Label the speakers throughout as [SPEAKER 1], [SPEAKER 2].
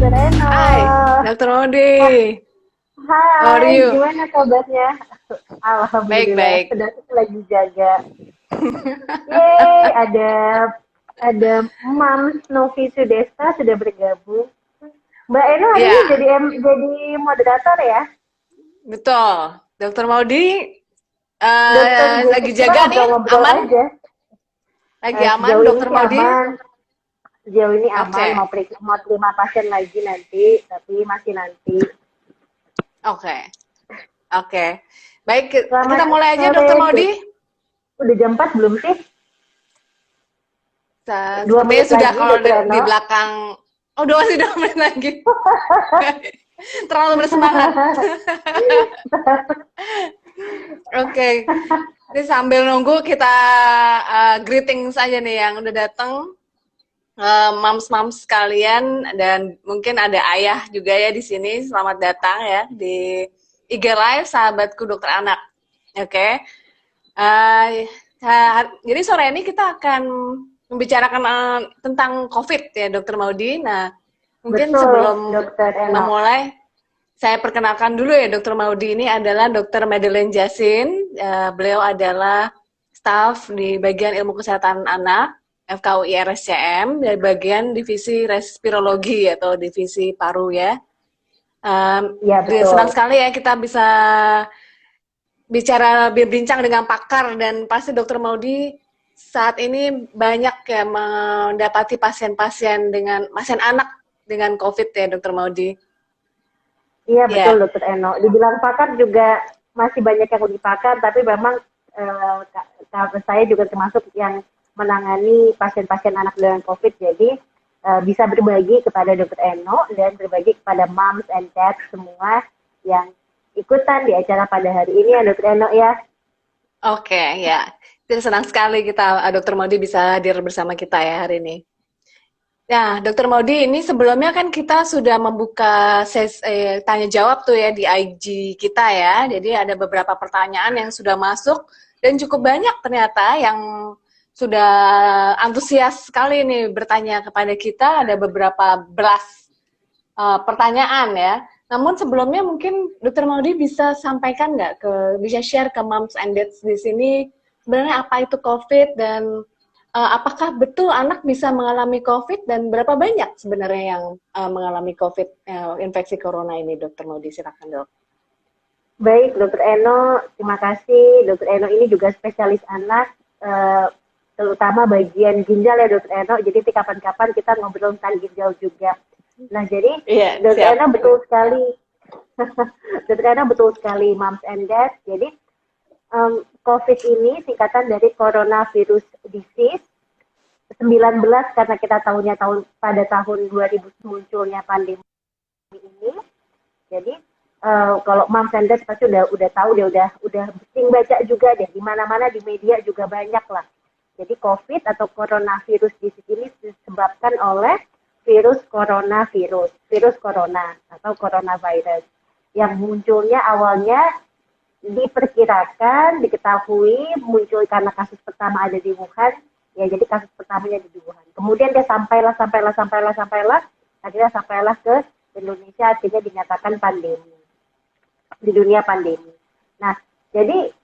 [SPEAKER 1] Dokter Eno.
[SPEAKER 2] Hai, Dokter Modi. How are
[SPEAKER 1] Hai,
[SPEAKER 2] you?
[SPEAKER 1] gimana kabarnya? Alhamdulillah,
[SPEAKER 2] Baik-baik.
[SPEAKER 1] sedang lagi jaga. Yeay, ada Mams Novi Sudesta sudah bergabung. Mbak Eno hari ini
[SPEAKER 2] Ya,
[SPEAKER 1] jadi moderator ya?
[SPEAKER 2] betul. Dokter Modi
[SPEAKER 1] Dokter,
[SPEAKER 2] lagi
[SPEAKER 1] kita
[SPEAKER 2] jaga nih,
[SPEAKER 1] ngobrol-ngobrol
[SPEAKER 2] aman?
[SPEAKER 1] aja.
[SPEAKER 2] Lagi aman,
[SPEAKER 1] Sejauh ini
[SPEAKER 2] Dokter
[SPEAKER 1] sih
[SPEAKER 2] Modi?
[SPEAKER 1] aman. Sejauh ini aman,
[SPEAKER 2] Oke,
[SPEAKER 1] mau terima pasien lagi nanti, tapi masih nanti.
[SPEAKER 2] oke, oke. Baik, kita
[SPEAKER 1] Selamat
[SPEAKER 2] mulai aja,
[SPEAKER 1] sore.
[SPEAKER 2] Dokter Modi.
[SPEAKER 1] Udah jam 4 belum sih? 2
[SPEAKER 2] Sepertinya
[SPEAKER 1] menit
[SPEAKER 2] sudah
[SPEAKER 1] lagi,
[SPEAKER 2] kalau
[SPEAKER 1] Dokter
[SPEAKER 2] di
[SPEAKER 1] Eno.
[SPEAKER 2] belakang. Oh, masih 2 menit lagi. Terlalu bersemangat. Oke, ini sambil nunggu kita greeting saja nih yang udah datang. Mams-mams sekalian dan mungkin ada ayah juga ya di sini. Selamat datang ya di IG Live sahabatku dokter anak. Oke. Jadi sore ini kita akan membicarakan tentang COVID ya Dokter Maudi. Nah, mungkin
[SPEAKER 1] Betul,
[SPEAKER 2] sebelum
[SPEAKER 1] Dokter Eno.
[SPEAKER 2] memulai saya perkenalkan dulu ya Dokter Maudi ini adalah Dokter Madeline Jasin. Beliau adalah staf di bagian ilmu kesehatan anak FKUI RSCM dari bagian divisi respirologi atau divisi paru ya.
[SPEAKER 1] Ya,
[SPEAKER 2] Senang
[SPEAKER 1] betul.
[SPEAKER 2] sekali ya kita bisa berbincang dengan pakar dan pasti Dokter Maudi saat ini banyak ya mendapati pasien-pasien dengan pasien anak dengan COVID ya Dokter Maudi.
[SPEAKER 1] Iya, betul,
[SPEAKER 2] Ya,
[SPEAKER 1] Dokter Eno. Dibilang pakar juga masih banyak yang lebih pakar, tapi memang saya juga termasuk yang menangani pasien-pasien anak dengan COVID. Jadi, bisa berbagi kepada Dokter Eno dan berbagi kepada moms and dads semua yang ikutan di acara pada hari ini ya, Dokter Eno ya.
[SPEAKER 2] oke ya. Jadi senang sekali kita Dokter Maudi bisa hadir bersama kita ya hari ini. Nah, Dokter Maudi, ini sebelumnya kan kita sudah membuka tanya jawab tuh ya di IG kita ya. Jadi ada beberapa pertanyaan yang sudah masuk dan cukup banyak ternyata yang sudah antusias sekali nih bertanya kepada kita. Ada beberapa belas pertanyaan ya. Namun sebelumnya mungkin Dokter Maudi bisa sampaikan nggak bisa share ke moms and dads di sini sebenarnya apa itu COVID dan apakah betul anak bisa mengalami COVID dan berapa banyak sebenarnya yang mengalami COVID infeksi corona ini, Dokter Maudi? Silakan dok.
[SPEAKER 1] Baik, Dokter Eno, terima kasih. Dokter Eno ini juga spesialis anak, terutama bagian ginjal ya Dokter Eno. Jadi kapan-kapan kita ngobrol tentang ginjal juga. Nah, jadi
[SPEAKER 2] Iya,
[SPEAKER 1] Dokter
[SPEAKER 2] siap.
[SPEAKER 1] Eno betul sekali. Dokter Ena betul sekali, moms and dads. Jadi COVID ini singkatan dari coronavirus disease 19 karena kita tahunya pada tahun 2000 munculnya pandemi ini. Jadi kalau moms and dads pasti udah tahu deh, udah sering baca juga deh di mana-mana di media juga banyak lah. Jadi COVID atau coronavirus disease ini disebabkan oleh virus corona atau coronavirus yang munculnya awalnya diketahui muncul karena kasus pertama ada di Wuhan, ya jadi kasus pertamanya di Wuhan. Kemudian dia sampailah, akhirnya sampailah ke Indonesia, akhirnya dinyatakan pandemi, di dunia pandemi. Nah, jadi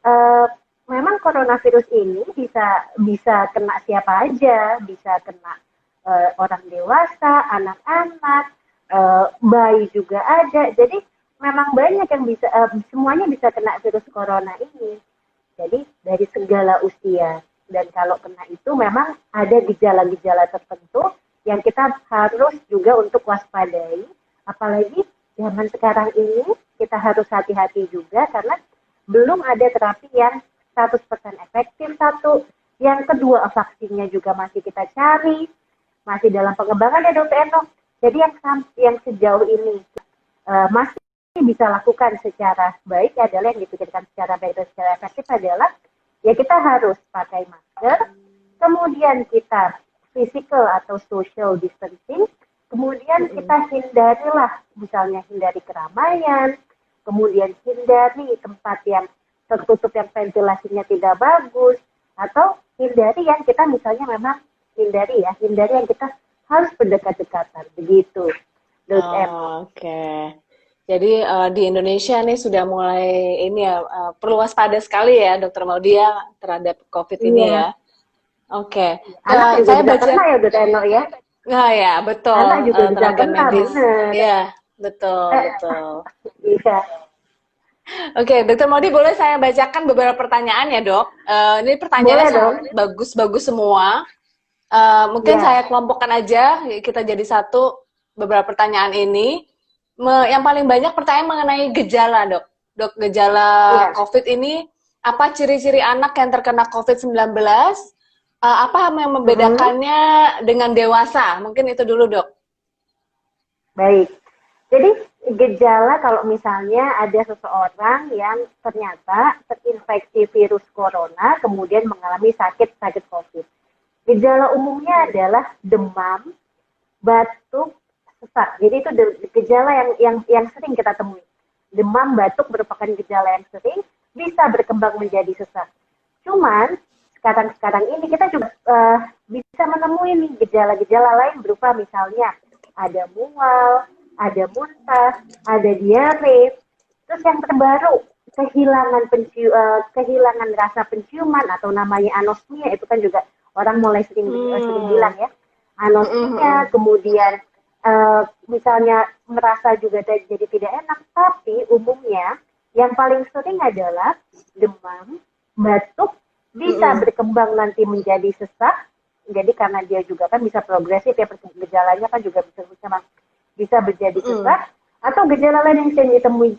[SPEAKER 1] memang coronavirus ini bisa kena siapa aja, bisa kena orang dewasa, anak-anak, bayi juga ada. Jadi memang banyak yang bisa, semuanya bisa kena virus corona ini. Jadi dari segala usia. Dan kalau kena itu memang ada gejala-gejala tertentu yang kita harus juga untuk waspadai. Apalagi zaman sekarang ini kita harus hati-hati juga karena belum ada terapi yang 100% efektif satu. Yang kedua, vaksinnya juga masih kita cari. Masih dalam pengembangan ya Dokter Eno. Jadi yang sejauh ini masih bisa lakukan secara baik adalah yang dipikirkan secara baik dan secara efektif adalah ya kita harus pakai masker, kemudian kita physical atau social distancing, kemudian kita hindari keramaian, kemudian hindari tempat yang tertutup yang ventilasinya tidak bagus, atau hindari yang kita misalnya memang hindari yang kita harus berdekat-dekatan begitu.
[SPEAKER 2] Oke. Jadi di Indonesia nih sudah mulai ini ya, perlu waspada sekali ya Dokter Maudia terhadap COVID ini
[SPEAKER 1] Iya,
[SPEAKER 2] ya. Oke.
[SPEAKER 1] anak juga
[SPEAKER 2] Saya
[SPEAKER 1] bisa
[SPEAKER 2] baca,
[SPEAKER 1] kena ya Dut Eno ya.
[SPEAKER 2] nah ya
[SPEAKER 1] Anak
[SPEAKER 2] betul,
[SPEAKER 1] juga bisa
[SPEAKER 2] tenaga
[SPEAKER 1] kena,
[SPEAKER 2] medis.
[SPEAKER 1] bener.
[SPEAKER 2] Ya, betul,
[SPEAKER 1] Eh,
[SPEAKER 2] betul.
[SPEAKER 1] iya,
[SPEAKER 2] Oke, Dokter Maudi boleh saya bacakan beberapa pertanyaan ya dok? Ini pertanyaannya
[SPEAKER 1] boleh
[SPEAKER 2] sangat
[SPEAKER 1] dong.
[SPEAKER 2] bagus-bagus semua. Mungkin
[SPEAKER 1] Ya,
[SPEAKER 2] saya kelompokkan aja, kita jadi satu beberapa pertanyaan ini. Yang paling banyak pertanyaan mengenai gejala, Dok. Dok, gejala
[SPEAKER 1] iya.
[SPEAKER 2] COVID ini, apa ciri-ciri anak yang terkena COVID-19? Apa yang
[SPEAKER 1] Mm-mm.
[SPEAKER 2] membedakannya dengan dewasa? Mungkin itu dulu, Dok.
[SPEAKER 1] Baik. Jadi gejala kalau misalnya ada seseorang yang ternyata terinfeksi virus corona kemudian mengalami sakit COVID. Gejala umumnya adalah demam, batuk, sesak. Jadi itu gejala yang sering kita temui. Demam, batuk merupakan gejala yang sering bisa berkembang menjadi sesak. Cuman sekarang ini kita juga bisa menemui nih gejala-gejala lain berupa misalnya ada mual, ada muntah, ada diare. Terus yang terbaru kehilangan rasa penciuman atau namanya anosmia itu kan juga orang mulai sering
[SPEAKER 2] Hmm.
[SPEAKER 1] bilang ya anosmia, kemudian misalnya merasa juga jadi tidak enak, tapi umumnya yang paling sering adalah demam, batuk, bisa berkembang nanti menjadi sesak. Jadi karena dia juga kan bisa progresif ya gejalanya kan juga bisa menjadi sesak atau gejala lain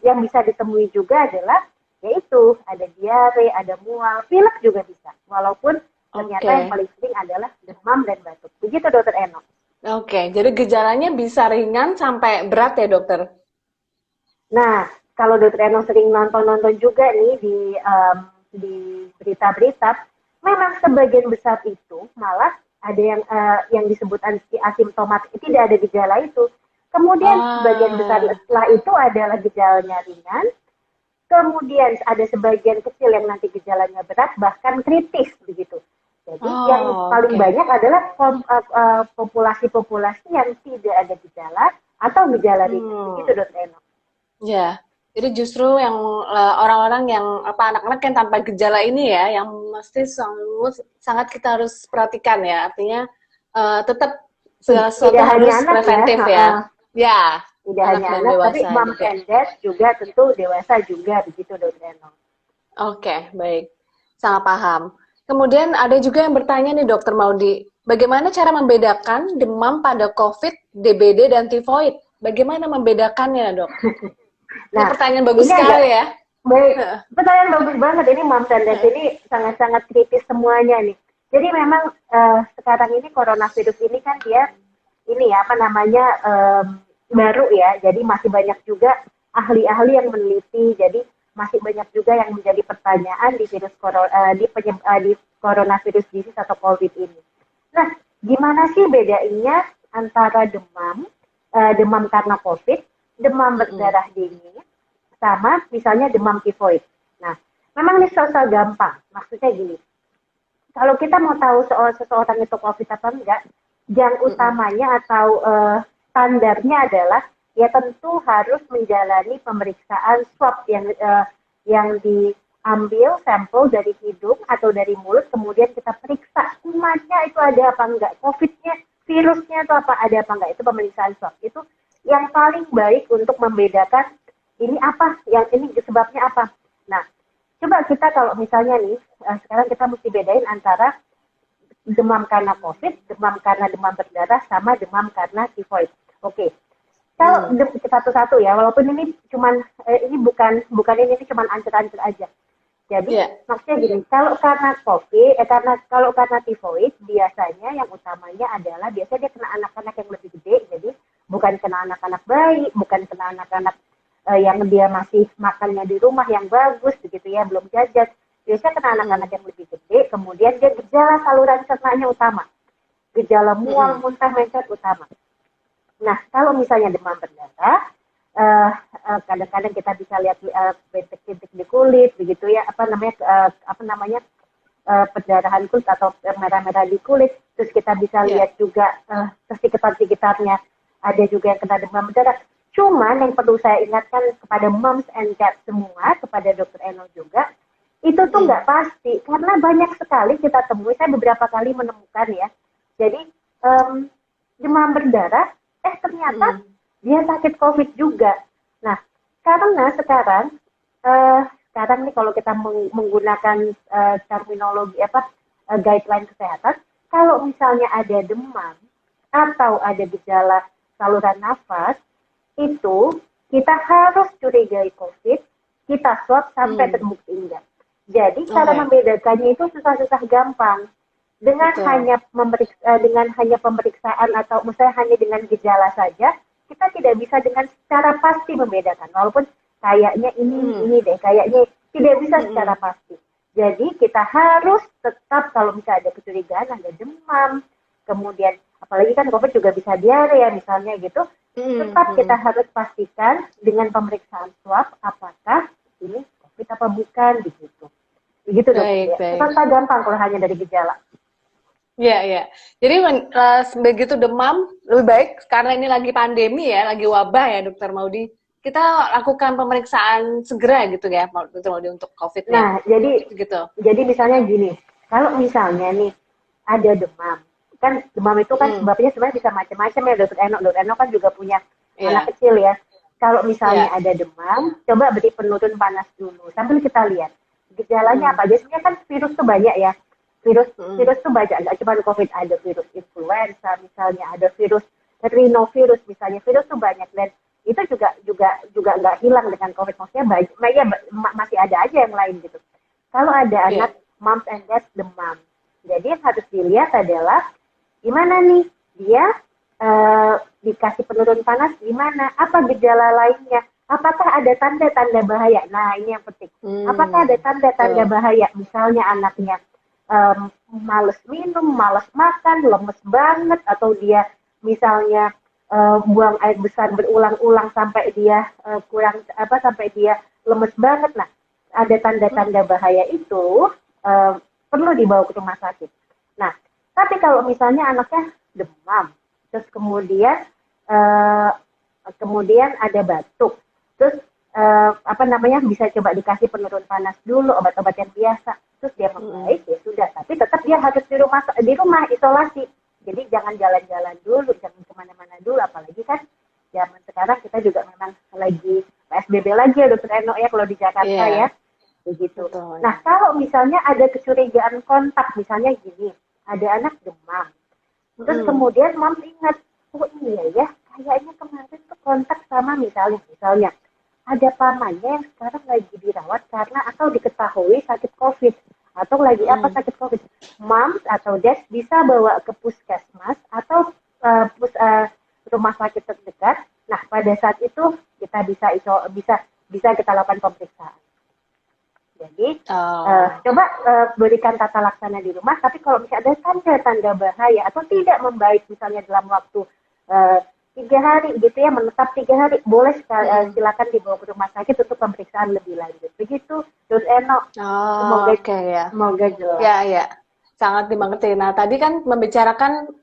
[SPEAKER 1] yang bisa ditemui juga adalah yaitu ada diare, ada mual, pilek juga bisa. Walaupun ternyata yang
[SPEAKER 2] Oke.
[SPEAKER 1] paling sering adalah demam dan batuk. Begitu Dokter Eno.
[SPEAKER 2] Oke, jadi gejalanya bisa ringan sampai berat ya dokter?
[SPEAKER 1] Nah, kalau Dokter Eno sering nonton-nonton juga nih di berita-berita, memang sebagian besar itu malah ada yang disebut asimptomatik, tidak ada gejala itu. Kemudian sebagian besar
[SPEAKER 2] Ah,
[SPEAKER 1] setelah itu adalah gejalanya ringan, kemudian ada sebagian kecil yang nanti gejalanya berat, bahkan kritis begitu. Jadi yang paling
[SPEAKER 2] oke.
[SPEAKER 1] banyak adalah populasi-populasi yang tidak ada gejala atau gejala ringan. Begitu
[SPEAKER 2] Hmm,
[SPEAKER 1] Dokter Eno.
[SPEAKER 2] ya. Jadi justru yang orang-orang yang apa anak-anak yang tanpa gejala ini ya, yang mesti sangat kita harus perhatikan ya. Artinya tetap segala sesuatu
[SPEAKER 1] Tidak hanya
[SPEAKER 2] harus
[SPEAKER 1] anak ya,
[SPEAKER 2] preventif ya. Ya,
[SPEAKER 1] tidak
[SPEAKER 2] anak
[SPEAKER 1] hanya
[SPEAKER 2] dan
[SPEAKER 1] anak, tapi
[SPEAKER 2] dewasa
[SPEAKER 1] mom
[SPEAKER 2] juga.
[SPEAKER 1] and dad juga tentu dewasa juga begitu Dokter Eno.
[SPEAKER 2] Oke, baik. Sangat paham. Kemudian ada juga yang bertanya nih Dokter Maudi, bagaimana cara membedakan demam pada COVID, DBD, dan tifoid? Bagaimana membedakannya, Dok? Ini
[SPEAKER 1] Nah,
[SPEAKER 2] pertanyaan bagus
[SPEAKER 1] ini agak
[SPEAKER 2] sekali ya.
[SPEAKER 1] baik. Pertanyaan bagus banget ini mom and dad ini sangat-sangat kritis semuanya nih. Jadi memang sekarang ini coronavirus ini kan dia ini ya apa namanya baru ya. Jadi masih banyak juga ahli-ahli yang meneliti. Jadi masih banyak juga yang menjadi pertanyaan di virus di coronavirus disease atau COVID ini. Nah, gimana sih bedanya antara demam karena COVID, demam berdarah dingin, sama misalnya demam tifoid. Nah, memang ini sosok gampang. Maksudnya gini, kalau kita mau tahu soal seseorang itu COVID atau enggak, yang utamanya atau standarnya adalah ya tentu harus menjalani pemeriksaan swab yang diambil sampel dari hidung atau dari mulut, kemudian kita periksa kumannya itu ada apa enggak, COVID-nya, virusnya itu apa ada apa enggak, itu pemeriksaan swab. Itu yang paling baik untuk membedakan ini apa, yang ini sebabnya apa. Nah, coba kita kalau misalnya nih, sekarang kita mesti bedain antara demam karena COVID, demam karena demam berdarah, sama demam karena tifoid. Oke, kalau satu-satu ya, walaupun ini cuman ini bukan ini cuman ancer-ancer aja. Jadi
[SPEAKER 2] Ya.
[SPEAKER 1] maksudnya gini, kalau karena COVID, kalau karena tifoid biasanya yang utamanya adalah biasanya dia kena anak-anak yang lebih gede, jadi bukan kena anak-anak bayi, bukan kena anak-anak yang dia masih makannya di rumah yang bagus begitu ya, belum jajan. Biasanya kena anak-anak yang lebih gede, kemudian dia gejala saluran cernanya utama, gejala mual, muntah, mencret utama. Nah, kalau misalnya demam berdarah, kadang-kadang kita bisa lihat bintik-bintik di kulit, begitu ya, apa namanya perdarahan kulit atau merah-merah di kulit. Terus kita bisa lihat juga kesikatan-sikatannya ada juga yang kena demam berdarah. Cuman yang perlu saya ingatkan kepada moms and dads semua, kepada Dokter Eno juga, itu tuh nggak pasti karena banyak sekali kita temui. Saya beberapa kali menemukan ya. Jadi demam berdarah, ternyata dia sakit COVID juga. Nah, karena sekarang nih kalau kita menggunakan terminologi guideline kesehatan, kalau misalnya ada demam atau ada gejala saluran nafas, itu kita harus curigai COVID, kita swab sampai terbukti enggak. Jadi cara membedakannya itu susah-susah gampang. Dengan hanya pemeriksaan atau misalnya hanya dengan gejala saja, kita tidak bisa dengan secara pasti membedakan. Walaupun kayaknya ini deh, kayaknya tidak bisa secara pasti. Jadi kita harus tetap kalau misalnya ada kecurigaan, ada demam, kemudian apalagi kan COVID juga bisa diare ya misalnya gitu, tetap kita harus pastikan dengan pemeriksaan swab apakah ini COVID apa bukan begitu. Begitu dok. Tanpa gampang kalau hanya dari gejala.
[SPEAKER 2] Iya. Jadi begitu demam, lebih baik karena ini lagi pandemi ya, lagi wabah ya Dokter Maudy, kita lakukan pemeriksaan segera gitu ya Dokter Maudy untuk COVID.
[SPEAKER 1] Nah, jadi misalnya gini, kalau misalnya nih ada demam, kan demam itu kan sebabnya sebenarnya bisa macam-macam ya Dokter Eno. Dokter Eno kan juga punya anak kecil ya. Kalau misalnya ada demam, coba beri penurun panas dulu sambil kita lihat gejalanya apa. Biasanya kan virus tuh banyak ya. Virus tuh banyak, nggak cuma COVID, ada virus influenza, misalnya ada virus rhinovirus, misalnya virus tuh banyak dan itu juga nggak hilang dengan COVID, maksudnya banyak, masih ada aja yang lain gitu. Kalau ada anak moms and dads demam, jadi yang harus dilihat adalah gimana nih dia dikasih penurun panas gimana, apa gejala lainnya, apakah ada tanda-tanda bahaya. Nah ini yang penting, apakah ada tanda-tanda bahaya, misalnya anaknya males minum, males makan, lemes banget, atau dia misalnya buang air besar berulang-ulang sampai dia sampai dia lemes banget. Nah, ada tanda-tanda bahaya itu perlu dibawa ke rumah sakit. Nah, tapi kalau misalnya anaknya demam, terus kemudian ada batuk, terus bisa coba dikasih penurun panas dulu, obat-obat yang biasa, terus dia membaik ya sudah, tapi tetap dia harus di rumah isolasi. Jadi jangan jalan-jalan dulu, jangan kemana-mana dulu, apalagi kan zaman sekarang kita juga memang lagi PSBB lagi ya Dokter Eno ya kalau di Jakarta ya, begitu. Betul. Nah kalau misalnya ada kecurigaan kontak, misalnya gini, ada anak demam, terus kemudian mom ingat, oh iya ya, kayaknya kemarin tuh kontak sama misalnya ada pamannya yang sekarang lagi dirawat karena atau diketahui sakit COVID atau lagi sakit COVID. Moms atau dads bisa bawa ke puskesmas atau rumah sakit terdekat. Nah, pada saat itu kita bisa kita lakukan pemeriksaan. Jadi coba berikan tata laksana di rumah. Tapi kalau misalnya ada tanda-tanda bahaya atau tidak membaik, misalnya dalam waktu 3 hari gitu ya, menetap 3 hari, boleh silakan dibawa ke rumah sakit untuk pemeriksaan lebih lanjut. Begitu, Dut Eno. Semoga jelas.
[SPEAKER 2] Ya, sangat dimengerti. Nah, tadi kan membicarakan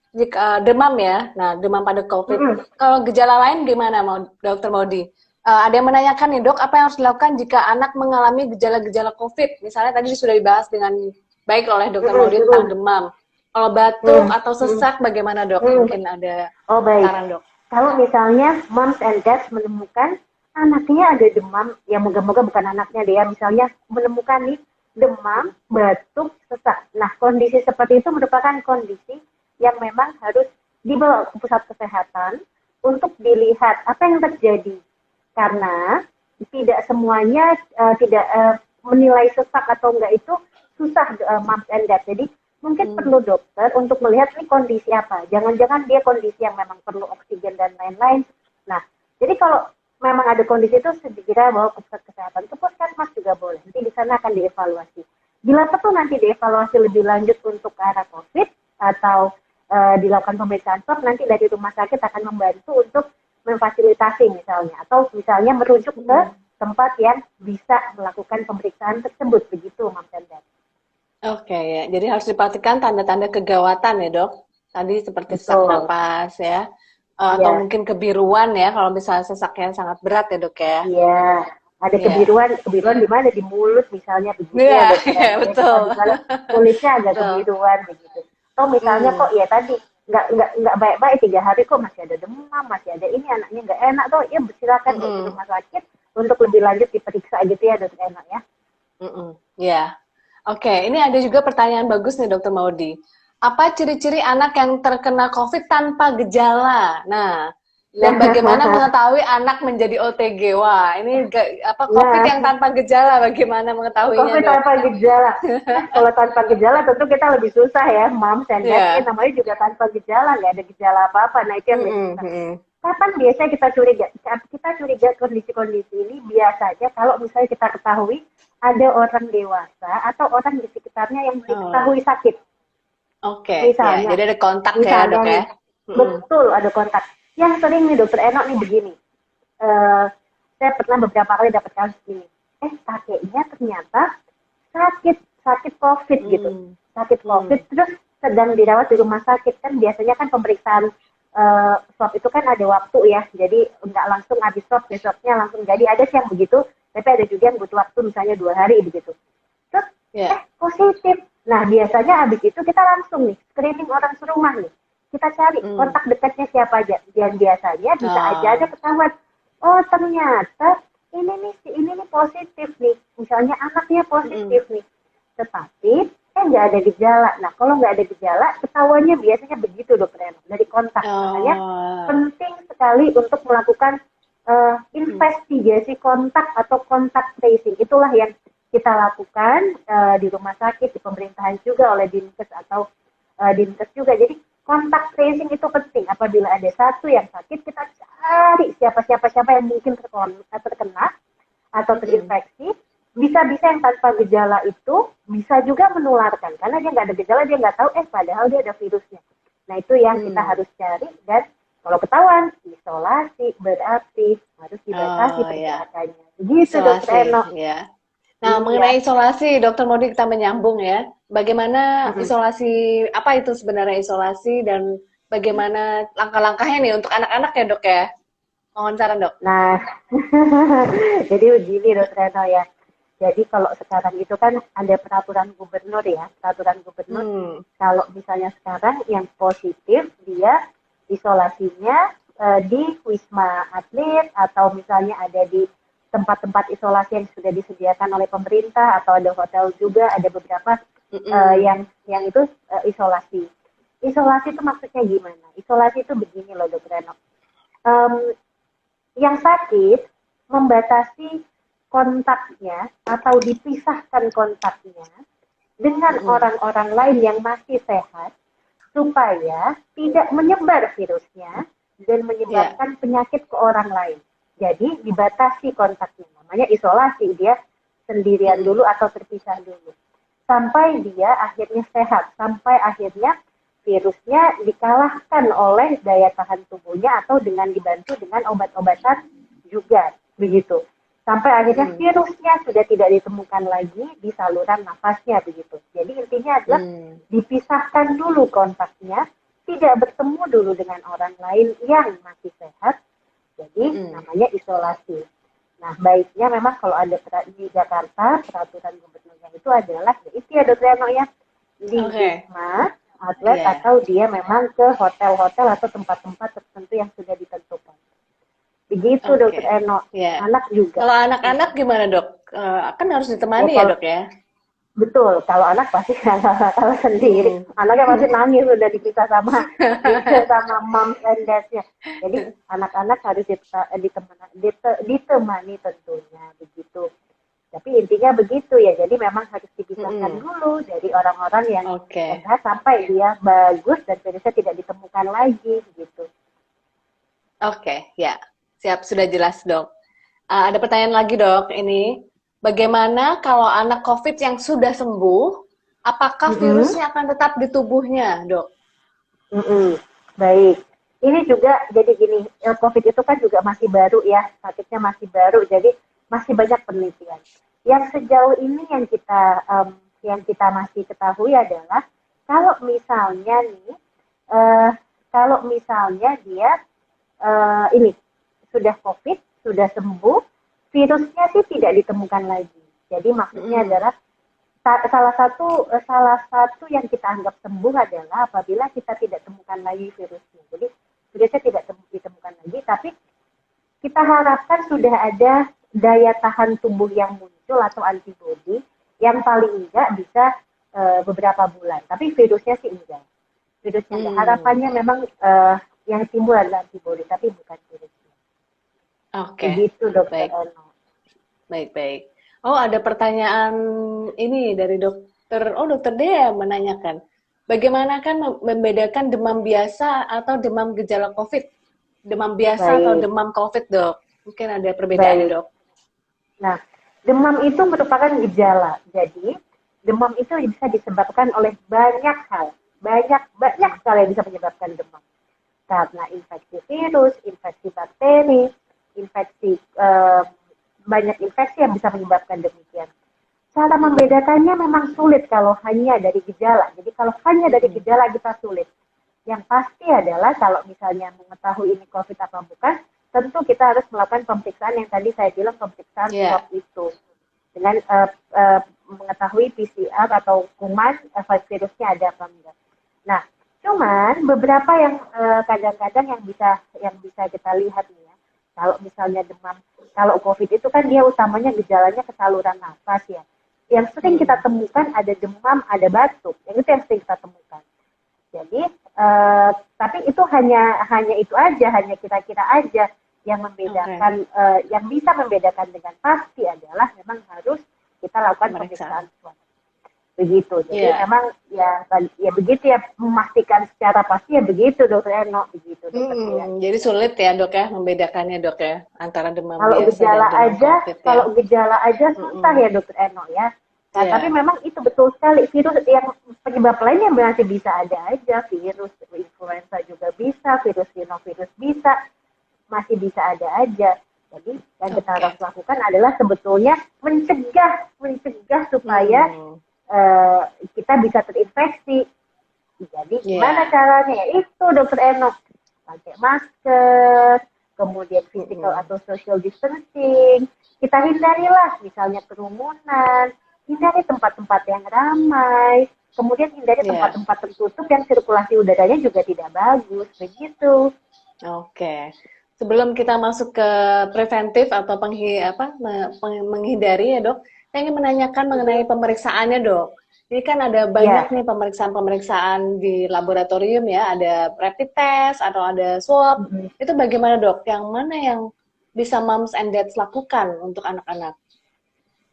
[SPEAKER 2] demam ya. Nah, demam pada COVID. Kalau gejala lain gimana, Dokter Maudy? Ada yang menanyakan nih, Dok, apa yang harus dilakukan jika anak mengalami gejala-gejala COVID? Misalnya tadi sudah dibahas dengan baik oleh Dokter Maudy tentang demam. Kalau batuk atau sesak bagaimana, Dok? Mungkin ada saran, Dok.
[SPEAKER 1] Kalau misalnya moms and dads menemukan anaknya ada demam, ya moga-moga bukan anaknya deh ya, misalnya menemukan nih demam, batuk, sesak. Nah, kondisi seperti itu merupakan kondisi yang memang harus dibawa ke pusat kesehatan untuk dilihat apa yang terjadi. Karena tidak semuanya menilai sesak atau enggak itu susah moms and dads. Jadi mungkin perlu dokter untuk melihat ini kondisi apa. Jangan-jangan dia kondisi yang memang perlu oksigen dan lain-lain. Nah, jadi kalau memang ada kondisi itu segera bawa ke pusat kesehatan. Ke puskesmas juga boleh. Nanti di sana akan dievaluasi. Bila perlu nanti dievaluasi lebih lanjut untuk ke arah COVID atau dilakukan pemeriksaan swab, nanti dari rumah sakit akan membantu untuk memfasilitasi misalnya. Atau misalnya merujuk ke tempat yang bisa melakukan pemeriksaan tersebut. Begitu, Mam Tenda.
[SPEAKER 2] Oke ya, jadi harus diperhatikan tanda-tanda kegawatan ya dok. Tadi seperti sesak napas ya. Atau
[SPEAKER 1] Iya,
[SPEAKER 2] mungkin kebiruan ya, kalau misalnya sesaknya sangat berat ya dok ya.
[SPEAKER 1] iya. Ada
[SPEAKER 2] Iya.
[SPEAKER 1] kebiruan di mana? Di mulut misalnya begitu
[SPEAKER 2] Iya,
[SPEAKER 1] ya dokter
[SPEAKER 2] iya
[SPEAKER 1] Eno ya. Kita
[SPEAKER 2] betul.
[SPEAKER 1] misalnya kulitnya agak
[SPEAKER 2] Betul.
[SPEAKER 1] kebiruan begitu. Atau misalnya
[SPEAKER 2] Hmm.
[SPEAKER 1] kok ya tadi nggak baik-baik 3 hari kok masih ada demam, masih ada ini anaknya nggak enak tuh, ya silakan dok ke
[SPEAKER 2] Mm-mm.
[SPEAKER 1] rumah sakit untuk lebih lanjut diperiksa gitu ya dokter Eno ya.
[SPEAKER 2] Mm-mm. Ya. Oke, ini ada juga pertanyaan bagus nih Dokter Maudi. Apa ciri-ciri anak yang terkena COVID tanpa gejala? Nah, dan bagaimana
[SPEAKER 1] Nah,
[SPEAKER 2] mengetahui anak menjadi OTG? Wah, ini apa COVID yang
[SPEAKER 1] nah
[SPEAKER 2] tanpa gejala, bagaimana mengetahuinya,
[SPEAKER 1] COVID
[SPEAKER 2] Dok?
[SPEAKER 1] tanpa gejala. Nah, kalau tanpa gejala tentu kita lebih susah ya, Mom and Dad. Ini
[SPEAKER 2] Ya.
[SPEAKER 1] namanya juga tanpa gejala, nggak ada gejala apa-apa. Nah, itu yang lebih
[SPEAKER 2] Mm-mm,
[SPEAKER 1] susah.
[SPEAKER 2] mm-mm.
[SPEAKER 1] Kapan biasanya kita curiga? Kita curiga kondisi-kondisi ini biasanya kalau misalnya kita ketahui ada orang dewasa atau orang di sekitarnya yang
[SPEAKER 2] Oh,
[SPEAKER 1] diketahui sakit.
[SPEAKER 2] oke. Ya,
[SPEAKER 1] Misalnya,
[SPEAKER 2] jadi ada kontak ya,
[SPEAKER 1] misalnya
[SPEAKER 2] Dok ya?
[SPEAKER 1] nih,
[SPEAKER 2] Mm-mm.
[SPEAKER 1] betul ada kontak. Yang sering nih dokter Eno nih begini, eh, saya pernah beberapa kali dapat kasus ini. Kakeknya ternyata sakit sakit COVID gitu,
[SPEAKER 2] Mm.
[SPEAKER 1] sakit COVID
[SPEAKER 2] Mm.
[SPEAKER 1] terus sedang dirawat di rumah sakit. Kan biasanya kan pemeriksaan swab itu kan ada waktu ya, jadi nggak langsung habis swab besoknya langsung jadi. Ada sih yang begitu, tapi ada juga yang butuh waktu misalnya 2 hari begitu. Terus
[SPEAKER 2] Ya.
[SPEAKER 1] positif. Nah biasanya habis itu kita langsung nih screening orang serumah nih, kita cari
[SPEAKER 2] Mm.
[SPEAKER 1] kontak dekatnya siapa aja, dan biasanya bisa aja ada
[SPEAKER 2] Oh.
[SPEAKER 1] ketahuan, oh ternyata ini nih positif nih, misalnya anaknya
[SPEAKER 2] Mm-mm.
[SPEAKER 1] positif nih, tetapi nggak ada gejala. Nah kalau nggak ada gejala ketahuannya biasanya begitu dokter Eno, dari kontak. Makanya
[SPEAKER 2] Oh.
[SPEAKER 1] penting sekali untuk melakukan
[SPEAKER 2] Mm.
[SPEAKER 1] investigasi kontak atau kontak tracing. Itulah yang kita lakukan di rumah sakit, di pemerintahan juga oleh Dinkes atau Dinkes juga. Jadi kontak tracing itu penting. Apabila ada satu yang sakit, kita cari siapa yang mungkin terkena atau
[SPEAKER 2] Mm-mm.
[SPEAKER 1] terinfeksi. Bisa-bisa yang tanpa gejala itu bisa juga menularkan. Karena dia nggak ada gejala, dia nggak tahu, padahal dia ada virusnya. Nah itu yang kita
[SPEAKER 2] Mm.
[SPEAKER 1] harus cari, dan kalau ketahuan, isolasi berarti harus dibatasi
[SPEAKER 2] Oh ya,
[SPEAKER 1] pergerakannya. Begitu dokter
[SPEAKER 2] isolasi
[SPEAKER 1] Eno.
[SPEAKER 2] ya. Nah,
[SPEAKER 1] Iya.
[SPEAKER 2] mengenai isolasi, Dokter Modi kita menyambung ya. Bagaimana
[SPEAKER 1] Mm-mm.
[SPEAKER 2] isolasi, apa itu sebenarnya isolasi dan bagaimana langkah-langkahnya nih untuk anak-anak ya dok ya? Mohon saran dok.
[SPEAKER 1] Nah, jadi begini dokter Eno ya. Jadi kalau sekarang itu kan ada peraturan gubernur ya, peraturan gubernur.
[SPEAKER 2] Hmm.
[SPEAKER 1] Kalau misalnya sekarang yang positif dia isolasinya di Wisma Atlet, atau misalnya ada di tempat-tempat isolasi yang sudah disediakan oleh pemerintah, atau ada hotel juga, ada beberapa
[SPEAKER 2] Mm-mm.
[SPEAKER 1] yang itu isolasi. Isolasi itu maksudnya gimana? Isolasi itu begini loh dokter Eno. Um, yang sakit membatasi kontaknya atau dipisahkan kontaknya dengan
[SPEAKER 2] Mm-mm.
[SPEAKER 1] orang-orang lain yang masih sehat supaya tidak menyebar virusnya dan
[SPEAKER 2] Ya.
[SPEAKER 1] menyebabkan penyakit ke orang lain. Jadi dibatasi kontaknya, namanya isolasi, dia sendirian
[SPEAKER 2] Mm-mm.
[SPEAKER 1] dulu atau terpisah dulu. Sampai dia akhirnya sehat, sampai akhirnya virusnya dikalahkan oleh daya tahan tubuhnya atau dengan dibantu dengan obat-obatan juga, begitu. Sampai akhirnya
[SPEAKER 2] Mm.
[SPEAKER 1] virusnya sudah tidak ditemukan lagi di saluran nafasnya, begitu. Jadi intinya adalah
[SPEAKER 2] Mm.
[SPEAKER 1] dipisahkan dulu kontaknya, tidak bertemu dulu dengan orang lain yang masih sehat, jadi
[SPEAKER 2] Mm-mm.
[SPEAKER 1] namanya isolasi. Nah, baiknya memang kalau ada di Jakarta, peraturan gubernurnya itu adalah, ya itu ya dokter Eno ya, di
[SPEAKER 2] Oke.
[SPEAKER 1] Wisma Atlet
[SPEAKER 2] Ya.
[SPEAKER 1] atau dia memang ke hotel-hotel atau tempat-tempat tertentu yang sudah ditentukan. Begitu dokter
[SPEAKER 2] Oke.
[SPEAKER 1] Eno.
[SPEAKER 2] Ya.
[SPEAKER 1] Anak juga.
[SPEAKER 2] Kalau anak-anak gimana dok? Kan harus
[SPEAKER 1] Ya
[SPEAKER 2] ditemani ya
[SPEAKER 1] kalau
[SPEAKER 2] dok ya?
[SPEAKER 1] betul, kalau anak pasti kalau sendiri,
[SPEAKER 2] Mm-mm.
[SPEAKER 1] anaknya pasti nangis udah dipisah sama sama mom and dadnya. Jadi anak-anak harus ditemani tentunya begitu. Tapi intinya begitu ya. Jadi memang harus dipisahkan
[SPEAKER 2] Mm-mm.
[SPEAKER 1] dulu dari orang-orang yang
[SPEAKER 2] Oke.
[SPEAKER 1] sehat sampai dia bagus dan virusnya tidak ditemukan lagi gitu.
[SPEAKER 2] Oke, ya. Siap, sudah jelas, Dok. Ada pertanyaan lagi, Dok. Ini, bagaimana kalau anak COVID yang sudah sembuh, apakah
[SPEAKER 1] Mm-mm.
[SPEAKER 2] virusnya akan tetap di tubuhnya, Dok?
[SPEAKER 1] Mm-mm. Baik. Ini juga jadi gini, COVID itu kan juga masih baru ya, sakitnya masih baru, jadi masih banyak penelitian. Yang sejauh ini yang kita masih ketahui adalah kalau misalnya nih, eh, kalau misalnya dia ini sudah COVID, sudah sembuh, virusnya sih tidak ditemukan lagi. Jadi maksudnya adalah salah satu yang kita anggap sembuh adalah apabila kita tidak temukan lagi virusnya. Jadi virusnya tidak ditemukan lagi, tapi kita harapkan sudah ada daya tahan tubuh yang muncul atau antibodi yang paling enggak bisa beberapa bulan. Tapi virusnya sih enggak. Virusnya enggak. Harapannya memang yang timbul adalah antibodi, tapi bukan virusnya.
[SPEAKER 2] Oke.
[SPEAKER 1] Begitu, Dokter Eno.
[SPEAKER 2] Baik. Oh, ada pertanyaan ini dari Dokter Dea menanyakan, bagaimana kan membedakan demam biasa atau demam gejala COVID? Demam biasa atau demam COVID, Dok? Mungkin ada perbedaannya, Dok.
[SPEAKER 1] Nah, demam itu merupakan gejala. Jadi, demam itu bisa disebabkan oleh banyak hal. Banyak sekali yang bisa menyebabkan demam. Karena infeksi virus, infeksi bakteri, banyak infeksi yang bisa menyebabkan demikian. Cara membedakannya memang sulit kalau hanya dari gejala. Jadi kalau hanya dari gejala kita sulit. Yang pasti adalah kalau misalnya mengetahui ini COVID apa bukan, tentu kita harus melakukan pemeriksaan yang tadi saya bilang pemeriksaan swab itu. Dengan mengetahui PCR atau kuman virusnya ada apa enggak. Nah, cuman beberapa yang kadang-kadang yang bisa kita lihat nih ya. Kalau misalnya demam, kalau COVID itu kan dia utamanya gejalanya ke saluran nafas ya. Yang sering kita temukan ada demam, ada batuk. Yang itu yang sering kita temukan. Jadi, tapi itu hanya itu aja, hanya kira-kira aja yang membedakan, yang bisa membedakan dengan pasti adalah memang harus kita lakukan pemeriksaan swab. Begitu. Jadi memang ya begitu ya, memastikan secara pasti ya begitu, Dokter Eno, begitu.
[SPEAKER 2] Jadi sulit ya, Dok ya, membedakannya, Dok ya, antara demam
[SPEAKER 1] kalau
[SPEAKER 2] biasa
[SPEAKER 1] gejala
[SPEAKER 2] dan demam
[SPEAKER 1] aja,
[SPEAKER 2] COVID,
[SPEAKER 1] kalau gejala aja susah ya, Dokter Eno ya. Nah, tapi memang itu betul sekali, virus yang penyebab lainnya masih bisa ada aja, virus influenza juga bisa, virus rinovirus bisa, masih bisa ada aja. Jadi yang kita harus lakukan adalah sebetulnya mencegah supaya kita bisa terinfeksi. Jadi gimana caranya? Ya itu, Dokter Eno, pakai masker, kemudian physical atau social distancing. Kita hindarilah misalnya kerumunan, hindari tempat-tempat yang ramai, kemudian hindari tempat-tempat tertutup yang sirkulasi udaranya juga tidak bagus, begitu.
[SPEAKER 2] Oke. Sebelum kita masuk ke preventif atau menghindari ya, Dok, saya ingin menanyakan mengenai pemeriksaannya, Dok. Ini kan ada banyak nih pemeriksaan di laboratorium ya, ada rapid test atau ada swab. Itu bagaimana, Dok? Yang mana yang bisa moms and dads lakukan untuk anak-anak?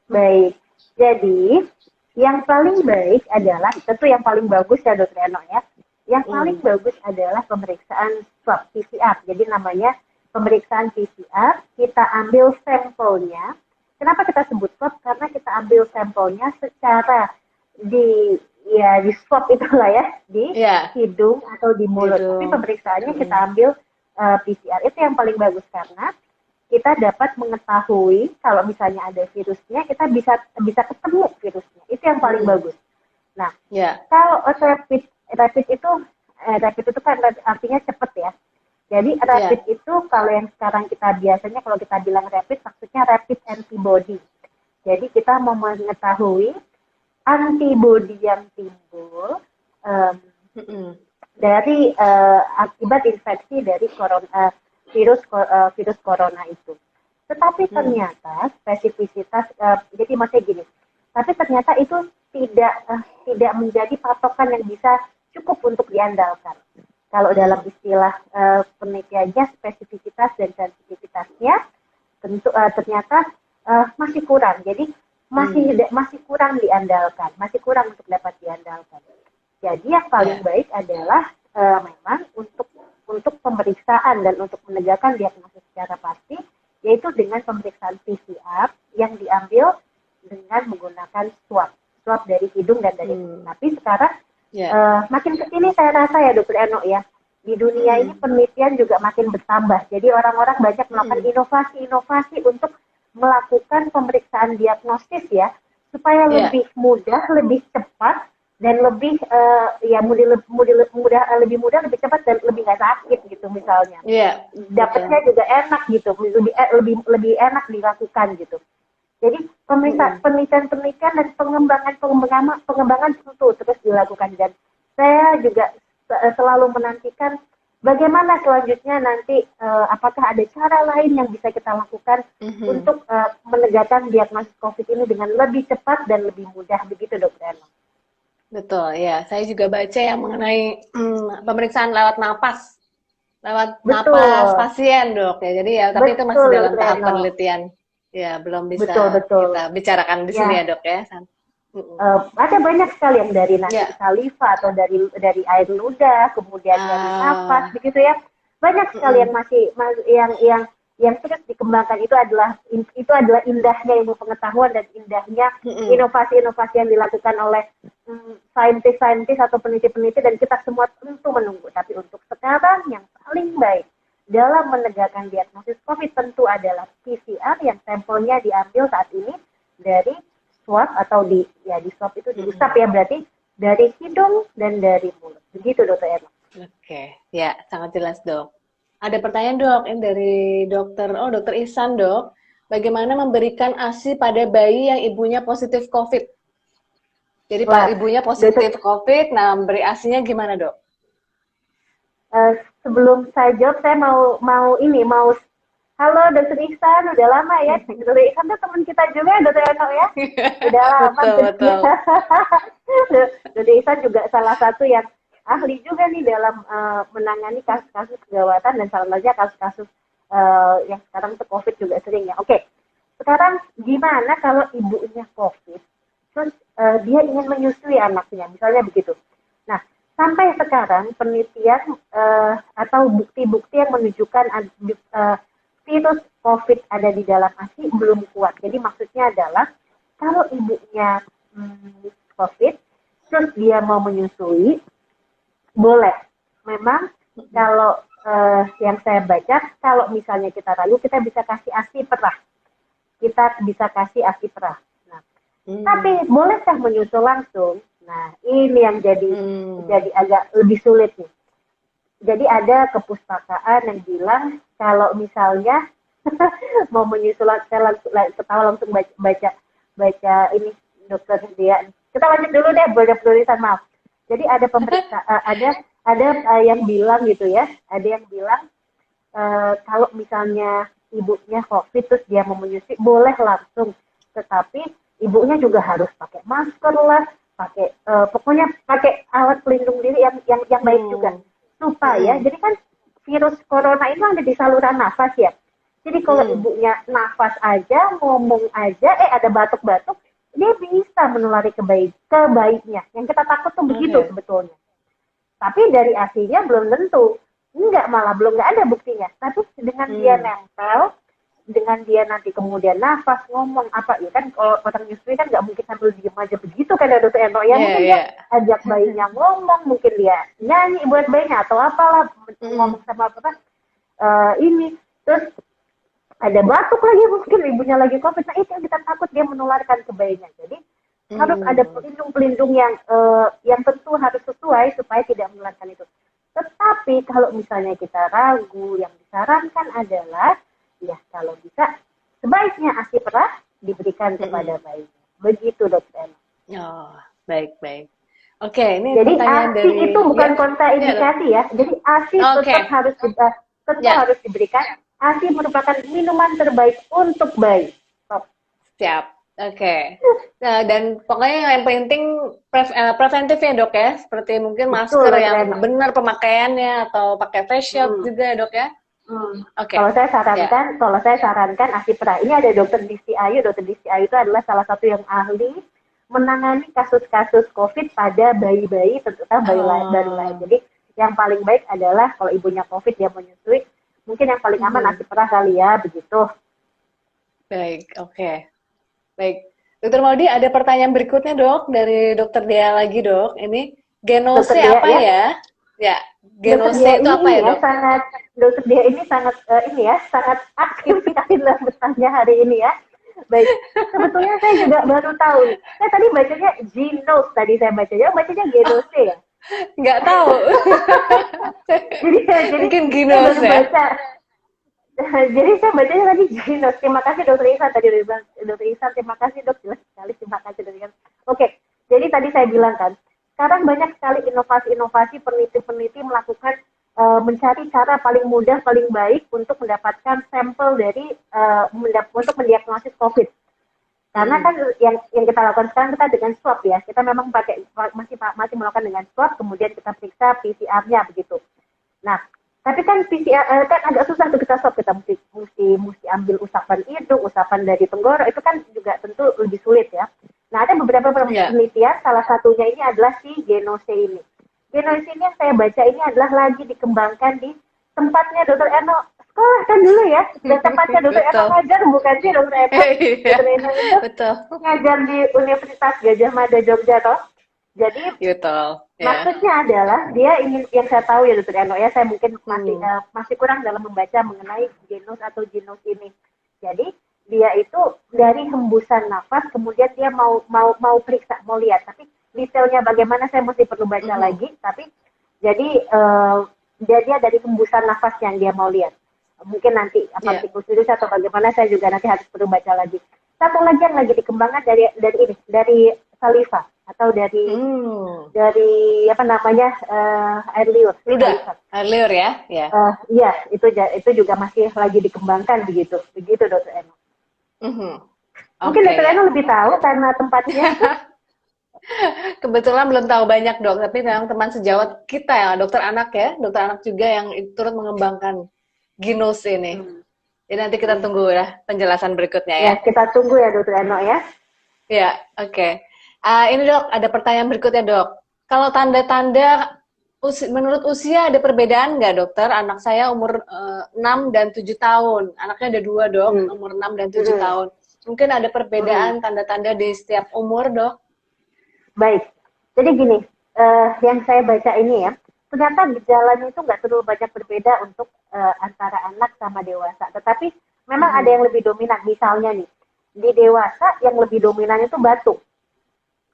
[SPEAKER 1] Baik. Jadi, yang paling baik adalah, tentu yang paling bagus ya, Dokter Eno ya. Yang paling bagus adalah pemeriksaan swab PCR. Jadi namanya pemeriksaan PCR, kita ambil sampelnya. Kenapa kita sebut swab? Karena kita ambil sampelnya secara di swab itulah ya, di hidung atau di mulut. Tapi pemeriksaannya kita ambil PCR. Itu yang paling bagus karena kita dapat mengetahui kalau misalnya ada virusnya, kita bisa ketemu virusnya. Itu yang paling bagus. Nah, kalau rapid itu kan artinya cepat ya. Jadi rapid itu kalau yang sekarang kita biasanya kalau kita bilang rapid, maksudnya rapid antibody. Jadi kita mau mengetahui antibody yang timbul dari akibat infeksi dari virus corona itu. Tetapi ternyata spesifisitas, jadi maksudnya gini, tapi ternyata itu tidak menjadi patokan yang bisa cukup untuk diandalkan. Kalau dalam istilah penelitiannya, spesifisitas dan sensitivitasnya tentu ternyata masih kurang. Jadi masih kurang diandalkan, masih kurang untuk dapat diandalkan. Jadi yang paling baik adalah memang untuk pemeriksaan dan untuk menegakkan diagnosis secara pasti, yaitu dengan pemeriksaan PCR yang diambil dengan menggunakan swab dari hidung dan dari mulut. Tapi sekarang makin kesini saya rasa ya, Dokter Eno ya, di dunia ini penelitian juga makin bertambah. Jadi orang-orang banyak melakukan inovasi-inovasi untuk melakukan pemeriksaan diagnosis ya, supaya lebih mudah, lebih cepat, dan lebih ya lebih mudah, lebih cepat dan lebih nggak sakit gitu misalnya.
[SPEAKER 2] Iya.
[SPEAKER 1] Dapatnya juga enak gitu, lebih enak dilakukan gitu. Jadi penelitian dan pengembangan tentu terus dilakukan, dan saya juga selalu menantikan bagaimana selanjutnya nanti apakah ada cara lain yang bisa kita lakukan untuk menegakkan diagnosis COVID ini dengan lebih cepat dan lebih mudah, begitu Dokter Eno.
[SPEAKER 2] Betul, ya. Saya juga baca yang mengenai pemeriksaan lewat napas pasien, Dok. Ya, jadi ya, tapi itu masih dalam tahap penelitian. Ya, belum bisa kita bicarakan di sini ya, Dok ya.
[SPEAKER 1] Ada banyak sekali yang dari saliva atau dari air ludah, kemudian dari napas, begitu ya. Banyak sekali yang masih yang terus dikembangkan. Itu adalah indahnya ilmu pengetahuan dan indahnya inovasi-inovasi yang dilakukan oleh saintis-saintis atau peneliti-peneliti, dan kita semua tentu menunggu. Tapi untuk sekarang yang paling baik dalam menegakkan diagnosis COVID tentu adalah PCR yang sampelnya diambil saat ini dari swab atau di swab itu diusap ya, berarti dari hidung dan dari mulut. Begitu Dokter Erna.
[SPEAKER 2] Oke, ya sangat jelas Dok. Ada pertanyaan Dok, ini dari Dokter Ihsan Dok. Bagaimana memberikan ASI pada bayi yang ibunya positif COVID? Jadi ibunya positif COVID, nah beri ASI-nya gimana Dok?
[SPEAKER 1] Sebelum saya jawab, saya mau halo Dokter Ihsan, udah lama ya. Dokter Ihsan tuh teman kita juga Dokter Eno ya. Udah lama.
[SPEAKER 2] Betul.
[SPEAKER 1] Dokter Ihsan juga salah satu yang ahli juga nih dalam menangani kasus-kasus kegawatan, dan salah satunya kasus-kasus yang sekarang itu COVID juga sering ya. Oke, sekarang gimana kalau ibunya COVID, terus dia ingin menyusui anaknya, misalnya begitu. Nah, sampai sekarang penelitian atau bukti-bukti yang menunjukkan virus COVID ada di dalam ASI belum kuat. Jadi maksudnya adalah kalau ibunya COVID, terus dia mau menyusui, boleh. Memang kalau yang saya baca, kalau misalnya kita ragu, kita bisa kasih ASI perah. Nah, tapi bolehkah menyusul langsung? Nah, ini yang jadi agak lebih sulit nih. Jadi ada kepustakaan yang bilang kalau misalnya mau menyusul, saya langsung baca ini Dokter dia. Kita lanjut dulu deh, banyak tulisan, maaf. Jadi ada ada yang bilang gitu ya, ada yang bilang kalau misalnya ibunya COVID terus dia mau menyusui, boleh langsung, tetapi ibunya juga harus pakai masker lah, pokoknya pakai alat pelindung diri yang baik juga, supaya jadi kan virus corona itu ada di saluran nafas ya. Jadi kalau ibunya nafas aja, ngomong aja, ada batuk-batuk, dia bisa menulari ke bayinya. Yang kita takut tuh begitu sebetulnya. Tapi dari ASI-nya belum tentu. Malah belum nggak ada buktinya. Tapi dengan dia nempel, dengan dia nanti kemudian nafas, ngomong apa, ya kan kalau orang nyusui kan nggak mungkin sambil diem aja begitu kan ya Dokter Eno ya. Mungkin dia ajak bayinya ngomong, mungkin dia nyanyi buat bayinya atau apalah, ngomong sama ini. Terus ada batuk lagi, mungkin ibunya lagi COVID, nah itu yang kita takut dia menularkan ke bayinya. Jadi harus ada pelindung-pelindung yang tentu harus sesuai supaya tidak menularkan itu. Tetapi kalau misalnya kita ragu, yang disarankan adalah ya kalau bisa sebaiknya ASI perah diberikan kepada bayi. Begitu Dokter.
[SPEAKER 2] Oh, baik. Oke, ini
[SPEAKER 1] jadi
[SPEAKER 2] pertanyaan
[SPEAKER 1] ASI
[SPEAKER 2] dari
[SPEAKER 1] itu bukan kontraindikasi ya. Jadi ASI tetap harus diberikan. ASI merupakan minuman terbaik untuk bayi.
[SPEAKER 2] Siap. Oke. Nah, dan pokoknya yang penting preventif ya Dok ya, seperti mungkin masker yang benar pemakaiannya atau pakai face shield juga ya Dok ya.
[SPEAKER 1] Okay. Kalau saya sarankan ASI perah. Ini ada Dokter Disti Ayu. Dokter Disti Ayu itu adalah salah satu yang ahli menangani kasus-kasus COVID pada bayi-bayi, terutama bayi baru lahir. Jadi yang paling baik adalah kalau ibunya COVID dia menyusui, mungkin yang paling aman ASI perah kali ya, begitu.
[SPEAKER 2] Baik, oke. Baik, Dokter Maudi, ada pertanyaan berikutnya Dok dari Dokter Dia lagi Dok. Ini genose apa ya? Ya, genose itu apa ya Dok?
[SPEAKER 1] Dokter Dia ini sangat sangat aktif sekali dalam bertanya hari ini ya. Baik, sebetulnya saya juga baru tahu. Saya tadi bacanya Genos tadi saya bacanya Genose ya.
[SPEAKER 2] Nggak tahu.
[SPEAKER 1] Jadi
[SPEAKER 2] Mungkin
[SPEAKER 1] saya
[SPEAKER 2] ginos
[SPEAKER 1] baru
[SPEAKER 2] ya.
[SPEAKER 1] baca. Jadi saya bacanya tadi Ginos. Terima kasih Dokter Ihsan tadi udah bilang Dokter Ihsan. Terima kasih dok, jelas sekali terima kasih Dokter Ihsan. Oke, jadi tadi saya bilang kan, sekarang banyak sekali inovasi-inovasi peneliti-peneliti melakukan mencari cara paling mudah, paling baik untuk mendapatkan sampel dari untuk mendiagnosis COVID. Karena kan yang kita lakukan sekarang kita dengan swab ya, kita memang masih melakukan dengan swab, kemudian kita periksa PCR-nya begitu. Nah, tapi kan PCR kan agak susah tuh kita swab, kita mesti ambil usapan hidung, usapan dari tenggorok, itu kan juga tentu lebih sulit ya. Nah, ada beberapa penelitian, salah satunya ini adalah si Genose ini. Genose ini yang saya baca ini adalah lagi dikembangkan di tempatnya Dr. Eno sekolah kan dulu ya, dan tempatnya Dr. Eno ngajar, bukan sih Dr. Eno? Dr. Eno itu ngajar di Universitas Gajah Mada Jogja toh. Jadi maksudnya adalah dia ingin, yang saya tahu ya Dr. Eno ya, saya mungkin masih kurang dalam membaca mengenai genos atau genos ini. Jadi dia itu dari hembusan nafas, kemudian dia mau periksa, mau lihat, tapi detailnya bagaimana saya masih perlu baca lagi. Tapi jadi dia dari hembusan nafas yang dia mau lihat. Mungkin nanti partikel virus atau bagaimana saya juga nanti harus perlu baca lagi. Satu lagi yang lagi dikembangkan dari saliva atau dari apa namanya air liur.
[SPEAKER 2] Air liur ya?
[SPEAKER 1] Iya, itu juga masih lagi dikembangkan begitu Dokter Eno. Mungkin Dokter Eno lebih tahu karena tempatnya.
[SPEAKER 2] Kebetulan belum tahu banyak dok, tapi memang teman sejawat kita ya, dokter anak juga yang turut mengembangkan Ginos ini. Jadi nanti kita tunggu ya penjelasan berikutnya ya.
[SPEAKER 1] Kita tunggu ya Dokter Eno ya.
[SPEAKER 2] Ya, oke. Ini dok, ada pertanyaan berikutnya dok. Kalau tanda-tanda menurut usia ada perbedaan nggak dokter? Anak saya umur 6 dan 7 tahun. Anaknya ada 2 dok, umur 6 dan 7 tahun. Mungkin ada perbedaan tanda-tanda di setiap umur dok?
[SPEAKER 1] Baik, jadi gini, yang saya baca ini ya, ternyata gejalanya itu nggak terlalu banyak berbeda untuk antara anak sama dewasa. Tetapi memang ada yang lebih dominan. Misalnya nih, di dewasa yang lebih dominan itu batuk,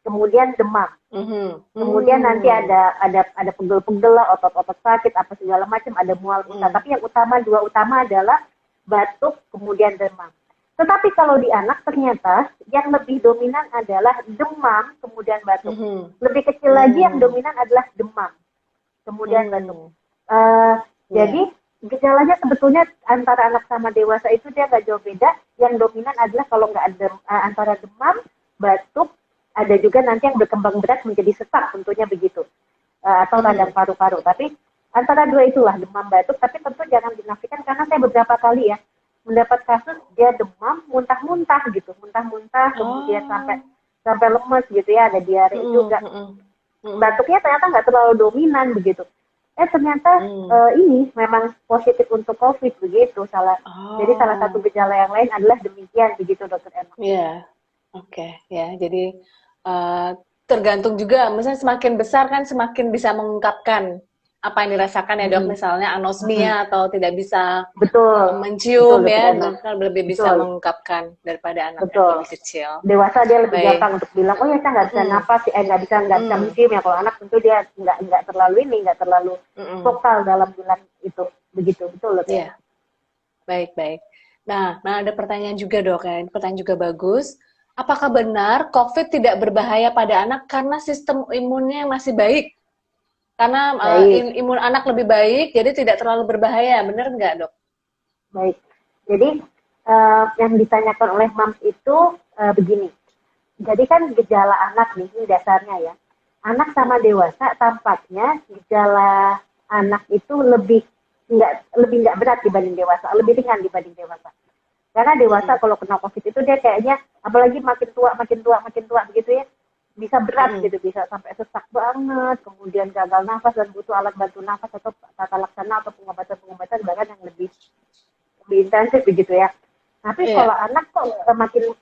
[SPEAKER 1] kemudian demam, kemudian nanti ada pegel-pegel, otot-otot sakit, apa segala macam, ada mual muntah. Tapi yang dua utama adalah batuk, kemudian demam. Tetapi kalau di anak ternyata yang lebih dominan adalah demam, kemudian batuk. Lebih kecil lagi yang dominan adalah demam, kemudian batuk. Jadi gejalanya sebetulnya antara anak sama dewasa itu dia nggak jauh beda. Yang dominan adalah kalau nggak ada antara demam, batuk, ada juga nanti yang berkembang berat menjadi sesak tentunya begitu, atau radang paru-paru. Tapi antara dua itulah demam, batuk. Tapi tentu jangan dinafikan karena saya beberapa kali ya mendapat kasus dia demam, muntah-muntah gitu, kemudian sampai lemes gitu ya, ada diare juga. Batuknya ternyata nggak terlalu dominan begitu. Ternyata ini memang positif untuk COVID begitu. Jadi salah satu gejala yang lain adalah demikian begitu Dokter Emma.
[SPEAKER 2] Iya, oke ya. Jadi tergantung juga, misalnya semakin besar kan semakin bisa mengungkapkan apa yang dirasakan ya dok, misalnya anosmia atau tidak bisa mencium ya, kan lebih bisa mengungkapkan daripada anak yang lebih kecil.
[SPEAKER 1] Dewasa dia lebih gampang untuk bilang, oh ya saya nggak bisa napas, nggak bisa mencium ya. Kalau anak tentu dia nggak terlalu vokal dalam bilang itu, begitu betul loh.
[SPEAKER 2] Iya, baik. Nah ada pertanyaan juga dok ya, pertanyaan juga bagus. Apakah benar COVID tidak berbahaya pada anak karena sistem imunnya yang masih baik? Karena imun anak lebih baik, jadi tidak terlalu berbahaya, benar nggak dok?
[SPEAKER 1] Baik, jadi yang ditanyakan oleh Mams itu begini. Jadi kan gejala anak nih, ini dasarnya ya. Anak sama dewasa tampaknya gejala anak itu lebih nggak berat dibanding dewasa, lebih ringan dibanding dewasa. Karena dewasa kalau kena COVID itu dia kayaknya, apalagi makin tua begitu ya, bisa berat gitu, bisa sampai sesak banget, kemudian gagal nafas dan butuh alat bantu nafas atau tata laksana atau pengobatan bahkan yang lebih intensif begitu ya. Tapi kalau anak kok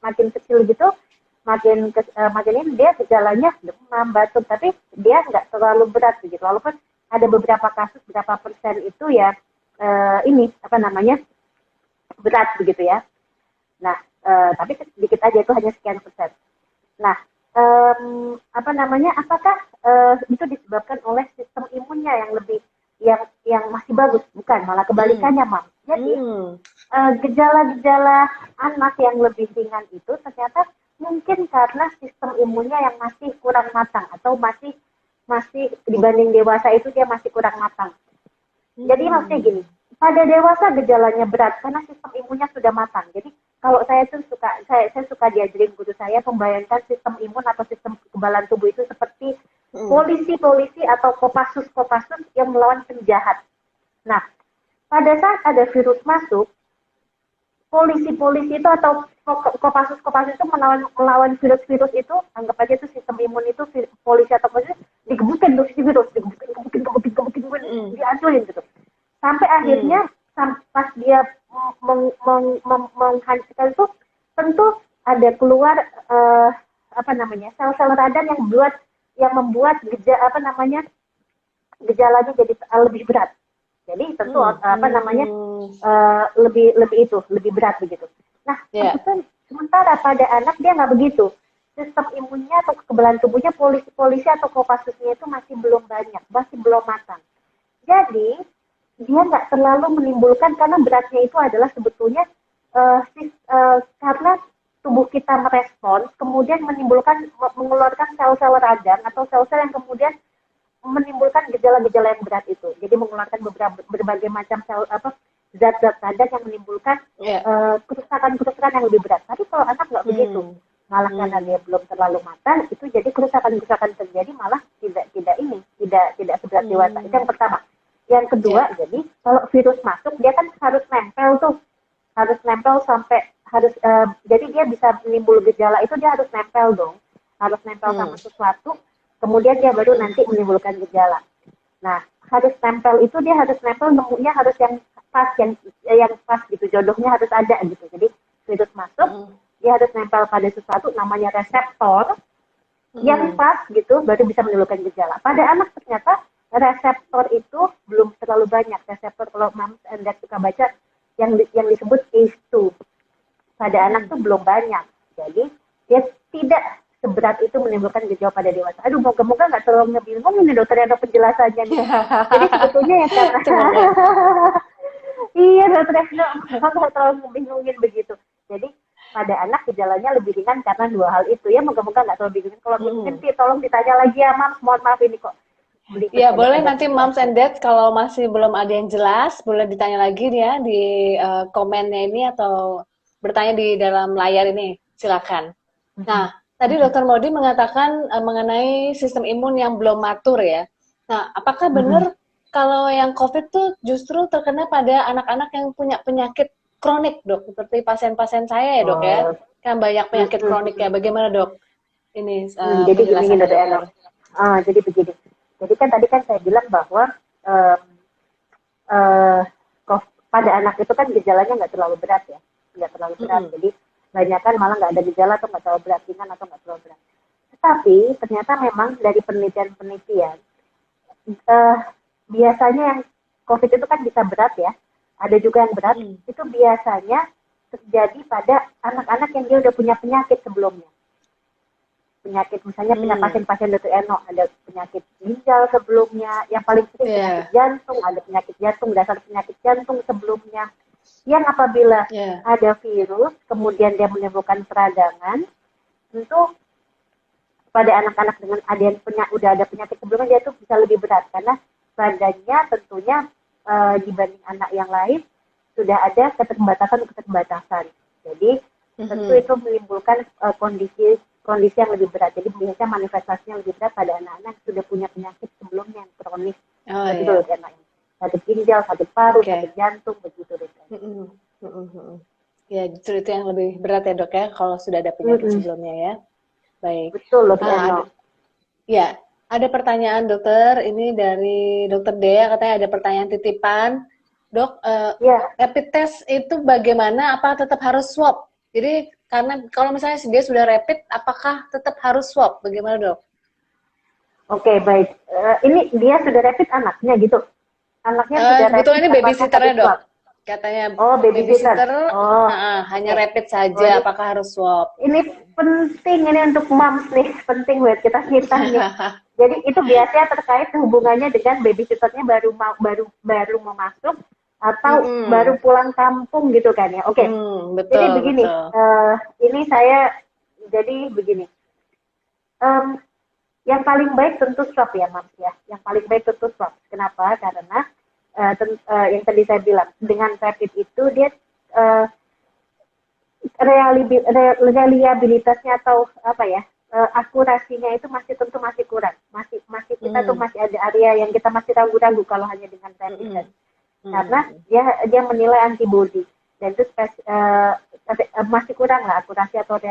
[SPEAKER 1] makin kecil gitu, makin ini dia gejalanya demam, batuk, tapi dia nggak terlalu berat begitu. Walaupun ada beberapa kasus, berapa persen itu ya ini apa namanya berat begitu ya. Nah, tapi sedikit aja itu hanya sekian persen. Nah, apa namanya? Apakah itu disebabkan oleh sistem imunnya yang lebih yang masih bagus? Bukan, malah kebalikannya, Mam. Jadi gejala-gejala anak yang lebih ringan itu ternyata mungkin karena sistem imunnya yang masih kurang matang atau masih masih dibanding dewasa itu dia masih kurang matang. Jadi maksudnya gini, pada dewasa gejalanya berat karena sistem imunnya sudah matang. Jadi kalau saya tuh suka saya suka diajarin guru saya membayangkan sistem imun atau sistem kekebalan tubuh itu seperti polisi-polisi atau kopassus-kopassus yang melawan penjahat. Nah, pada saat ada virus masuk, polisi-polisi itu atau kopassus-kopassus itu melawan virus-virus itu, anggap aja itu sistem imun itu polisi atau polisi digebukin tuh si virus, digebukin, dihancurin gitu. Sampai akhirnya pas dia menghancurkan itu, tentu ada keluar apa namanya sel-sel radang yang membuat gejalanya jadi lebih berat. Jadi tentu apa namanya lebih berat begitu. Nah, sementara pada anak dia nggak begitu. Sistem imunnya atau kekebalan tubuhnya polisi atau kopassusnya itu masih belum banyak, masih belum matang. Jadi dia nggak terlalu menimbulkan karena beratnya itu adalah sebetulnya karena tubuh kita merespons, kemudian mengeluarkan sel-sel radang atau sel-sel yang kemudian menimbulkan gejala-gejala yang berat itu. Jadi mengeluarkan berbagai macam zat-zat radang yang menimbulkan kerusakan-kerusakan yang lebih berat. Tapi kalau anak nggak begitu, malah karena dia belum terlalu matang, itu jadi kerusakan-kerusakan terjadi malah tidak seberat dewasa. Itu yang pertama. Yang kedua, jadi kalau virus masuk dia kan harus nempel sampai jadi dia bisa menimbul gejala itu dia harus nempel dong, harus nempel sama sesuatu. Kemudian dia baru nanti menimbulkan gejala. Nah, harus nempel itu dia harus nempel nemunya harus yang pas gitu, jodohnya harus ada gitu. Jadi virus masuk, dia harus nempel pada sesuatu namanya reseptor yang pas gitu, baru bisa menimbulkan gejala. Pada anak ternyata reseptor itu belum terlalu banyak. Reseptor kalau Moms and Dad suka baca yang disebut ACE2 pada anak tuh belum banyak. Jadi dia tidak seberat itu menimbulkan gejala pada dewasa. Aduh, moga-moga nggak terlalu ngebingungin nih dokter ada penjelasannya nih. Jadi sebetulnya ya karena iya dokter nggak terlalu ngebingungin begitu. Jadi pada anak gejalanya lebih ringan karena dua hal itu ya, moga-moga nggak terlalu bingungin. Kalau mungkin tolong ditanya lagi ya Mams, mohon maaf ini kok.
[SPEAKER 2] Ya boleh nanti Moms and Dad kalau masih belum ada yang jelas boleh ditanya lagi ya di komennya ini atau bertanya di dalam layar ini, silakan. Nah, tadi Dokter Maudi mengatakan mengenai sistem imun yang belum matur ya. Nah, apakah benar kalau yang COVID tuh justru terkena pada anak-anak yang punya penyakit kronik, Dok? Seperti pasien-pasien saya ya, Dok ya. Kan banyak penyakit kronik ya. Bagaimana, Dok? Ini
[SPEAKER 1] jadi gini, dokter. Jadi begini. Jadi kan tadi kan saya bilang bahwa pada anak itu kan gejalanya nggak terlalu berat ya. Nggak terlalu berat. Jadi banyak kan malah nggak ada gejala atau nggak terlalu berat, ringan atau nggak terlalu berat. Tetapi ternyata memang dari penelitian biasanya yang COVID itu kan bisa berat ya, ada juga yang berat, itu biasanya terjadi pada anak-anak yang dia udah punya penyakit sebelumnya. Penyakit misalnya punya pasien-pasien Dr. Eno, ada penyakit ginjal sebelumnya, yang paling sering penyakit jantung, ada penyakit jantung, dasar penyakit jantung sebelumnya. Yang apabila ada virus, kemudian dia menimbulkan peradangan, tentu pada anak-anak dengan udah ada penyakit sebelumnya dia tuh bisa lebih berat karena badannya tentunya dibanding anak yang lain sudah ada keterbatasan. Jadi tentu itu menimbulkan kondisi yang lebih berat. Jadi biasanya manifestasinya lebih berat pada anak-anak yang sudah punya penyakit sebelumnya yang kronis. Sakit ginjal, sakit paru, sakit jantung, begitu dok.
[SPEAKER 2] Ya, justru itu yang lebih berat ya dok ya, kalau sudah ada penyakit sebelumnya ya. Baik.
[SPEAKER 1] Betul dokter.
[SPEAKER 2] Ya, ada pertanyaan dokter, ini dari dokter Dea, katanya ada pertanyaan titipan. Dok, rapid test itu bagaimana? Apa tetap harus swab? Jadi karena kalau misalnya dia sudah rapid, apakah tetap harus swab? Bagaimana dok?
[SPEAKER 1] Oke, baik. Ini dia sudah rapid anaknya gitu? Anaknya sudah rapid.
[SPEAKER 2] Betul, ini babysitternya dok. Katanya
[SPEAKER 1] Oh, babysitter.
[SPEAKER 2] babysitter
[SPEAKER 1] Oh,
[SPEAKER 2] hanya
[SPEAKER 1] oke.
[SPEAKER 2] rapid
[SPEAKER 1] Oh,
[SPEAKER 2] saja, apakah harus swab?
[SPEAKER 1] ini penting ini untuk moms nih, penting buat kita nih. Jadi itu biasanya terkait hubungannya dengan babysitternya baru mau masuk atau baru
[SPEAKER 2] Mm-mm.
[SPEAKER 1] pulang kampung gitu kan ya. Oke. Jadi
[SPEAKER 2] Betul,
[SPEAKER 1] begini,
[SPEAKER 2] betul.
[SPEAKER 1] ini saya jadi begini. Em, yang paling baik tentu swab ya, Mams ya. Yang paling baik tentu swab. Kenapa? Karena yang tadi saya bilang dengan rapid itu dia eh, reliabilitasnya atau apa ya, akurasinya itu masih kurang, masih masih kita tuh
[SPEAKER 2] Mm.
[SPEAKER 1] masih ada area yang kita masih ragu-ragu kalau hanya dengan rapid test
[SPEAKER 2] Mm-mm.
[SPEAKER 1] karena
[SPEAKER 2] Mm.
[SPEAKER 1] dia menilai antibody dan itu masih kurang lah akurasi atau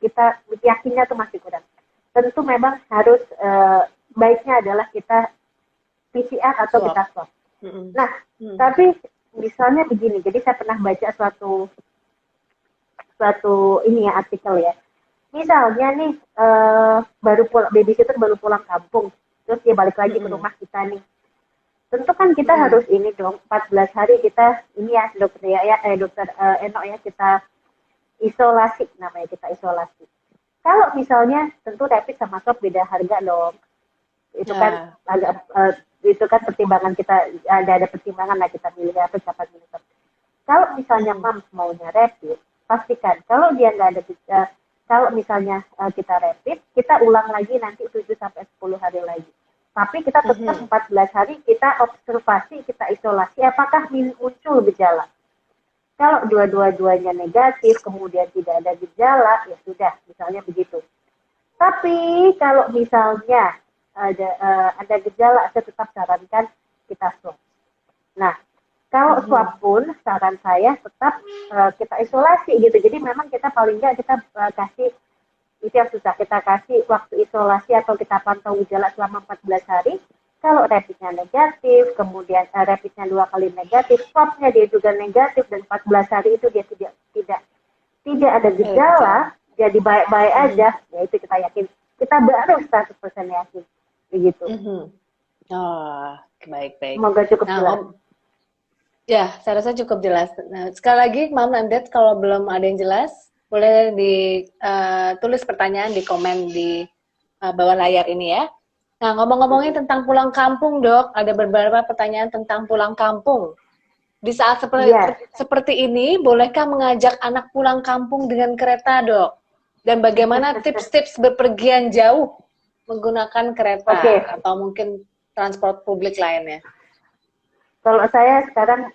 [SPEAKER 1] kita yakinnya tuh masih kurang. Tentu memang harus baiknya adalah kita PCR atau
[SPEAKER 2] Swab.
[SPEAKER 1] kita swab.
[SPEAKER 2] Mm-mm.
[SPEAKER 1] Nah,
[SPEAKER 2] Mm.
[SPEAKER 1] tapi misalnya begini, jadi saya pernah baca suatu ini ya artikel ya. Misalnya nih babysitter baru pulang kampung, terus dia balik lagi ke
[SPEAKER 2] Mm-mm.
[SPEAKER 1] rumah kita nih. Tentu kan kita
[SPEAKER 2] Mm-mm.
[SPEAKER 1] harus ini dong 14 hari kita ini ya dokter dokter Eno ya kita isolasi namanya kita isolasi. Kalau misalnya tentu rapid sama swab beda harga dong. Itu kan
[SPEAKER 2] Ya.
[SPEAKER 1] agak itu kan pertimbangan kita ada pertimbangan lah kita milih apa siapa milih. Kalau misalnya
[SPEAKER 2] Mm.
[SPEAKER 1] mams maunya rapid, pastikan kalau dia nggak ada kalau misalnya kita rapid, kita ulang lagi nanti 7 sampai 10 hari lagi. Tapi kita tetap
[SPEAKER 2] Mhm.
[SPEAKER 1] 14 hari kita observasi, kita isolasi apakah muncul gejala. Kalau dua-duanya negatif, kemudian tidak ada gejala, ya sudah, misalnya begitu. Tapi kalau misalnya ada gejala, saya tetap sarankan kita swab. Nah, kalau
[SPEAKER 2] Mhm.
[SPEAKER 1] swab pun saran saya tetap kita isolasi gitu. Jadi memang kita paling nggak kita kasih itu yang susah kita kasih waktu isolasi atau kita pantau gejala selama 14 hari. Kalau rapidnya negatif, kemudian rapidnya 2 kali negatif, swabnya dia juga negatif dan 14 hari itu dia tidak ada gejala,
[SPEAKER 2] Gejala.
[SPEAKER 1] jadi baik-baik
[SPEAKER 2] Mhm.
[SPEAKER 1] aja, ya itu kita yakin. Kita baru 100% yakin. Begitu.
[SPEAKER 2] Mhm. Oh, baik-baik.
[SPEAKER 1] Semoga cukup
[SPEAKER 2] Nah,
[SPEAKER 1] jelas.
[SPEAKER 2] ya, saya rasa cukup jelas. Nah, sekali lagi, Mam and Dad, kalau belum ada yang jelas, boleh ditulis pertanyaan di komen di bawah layar ini ya. Nah, ngomong-ngomongin tentang pulang kampung, Dok, ada beberapa pertanyaan tentang pulang kampung. Di saat
[SPEAKER 1] Iya.
[SPEAKER 2] seperti ini, bolehkah mengajak anak pulang kampung dengan kereta, Dok? Dan bagaimana tips-tips berpergian jauh menggunakan kereta
[SPEAKER 1] Oke.
[SPEAKER 2] atau mungkin transport publik lainnya?
[SPEAKER 1] Kalau saya sekarang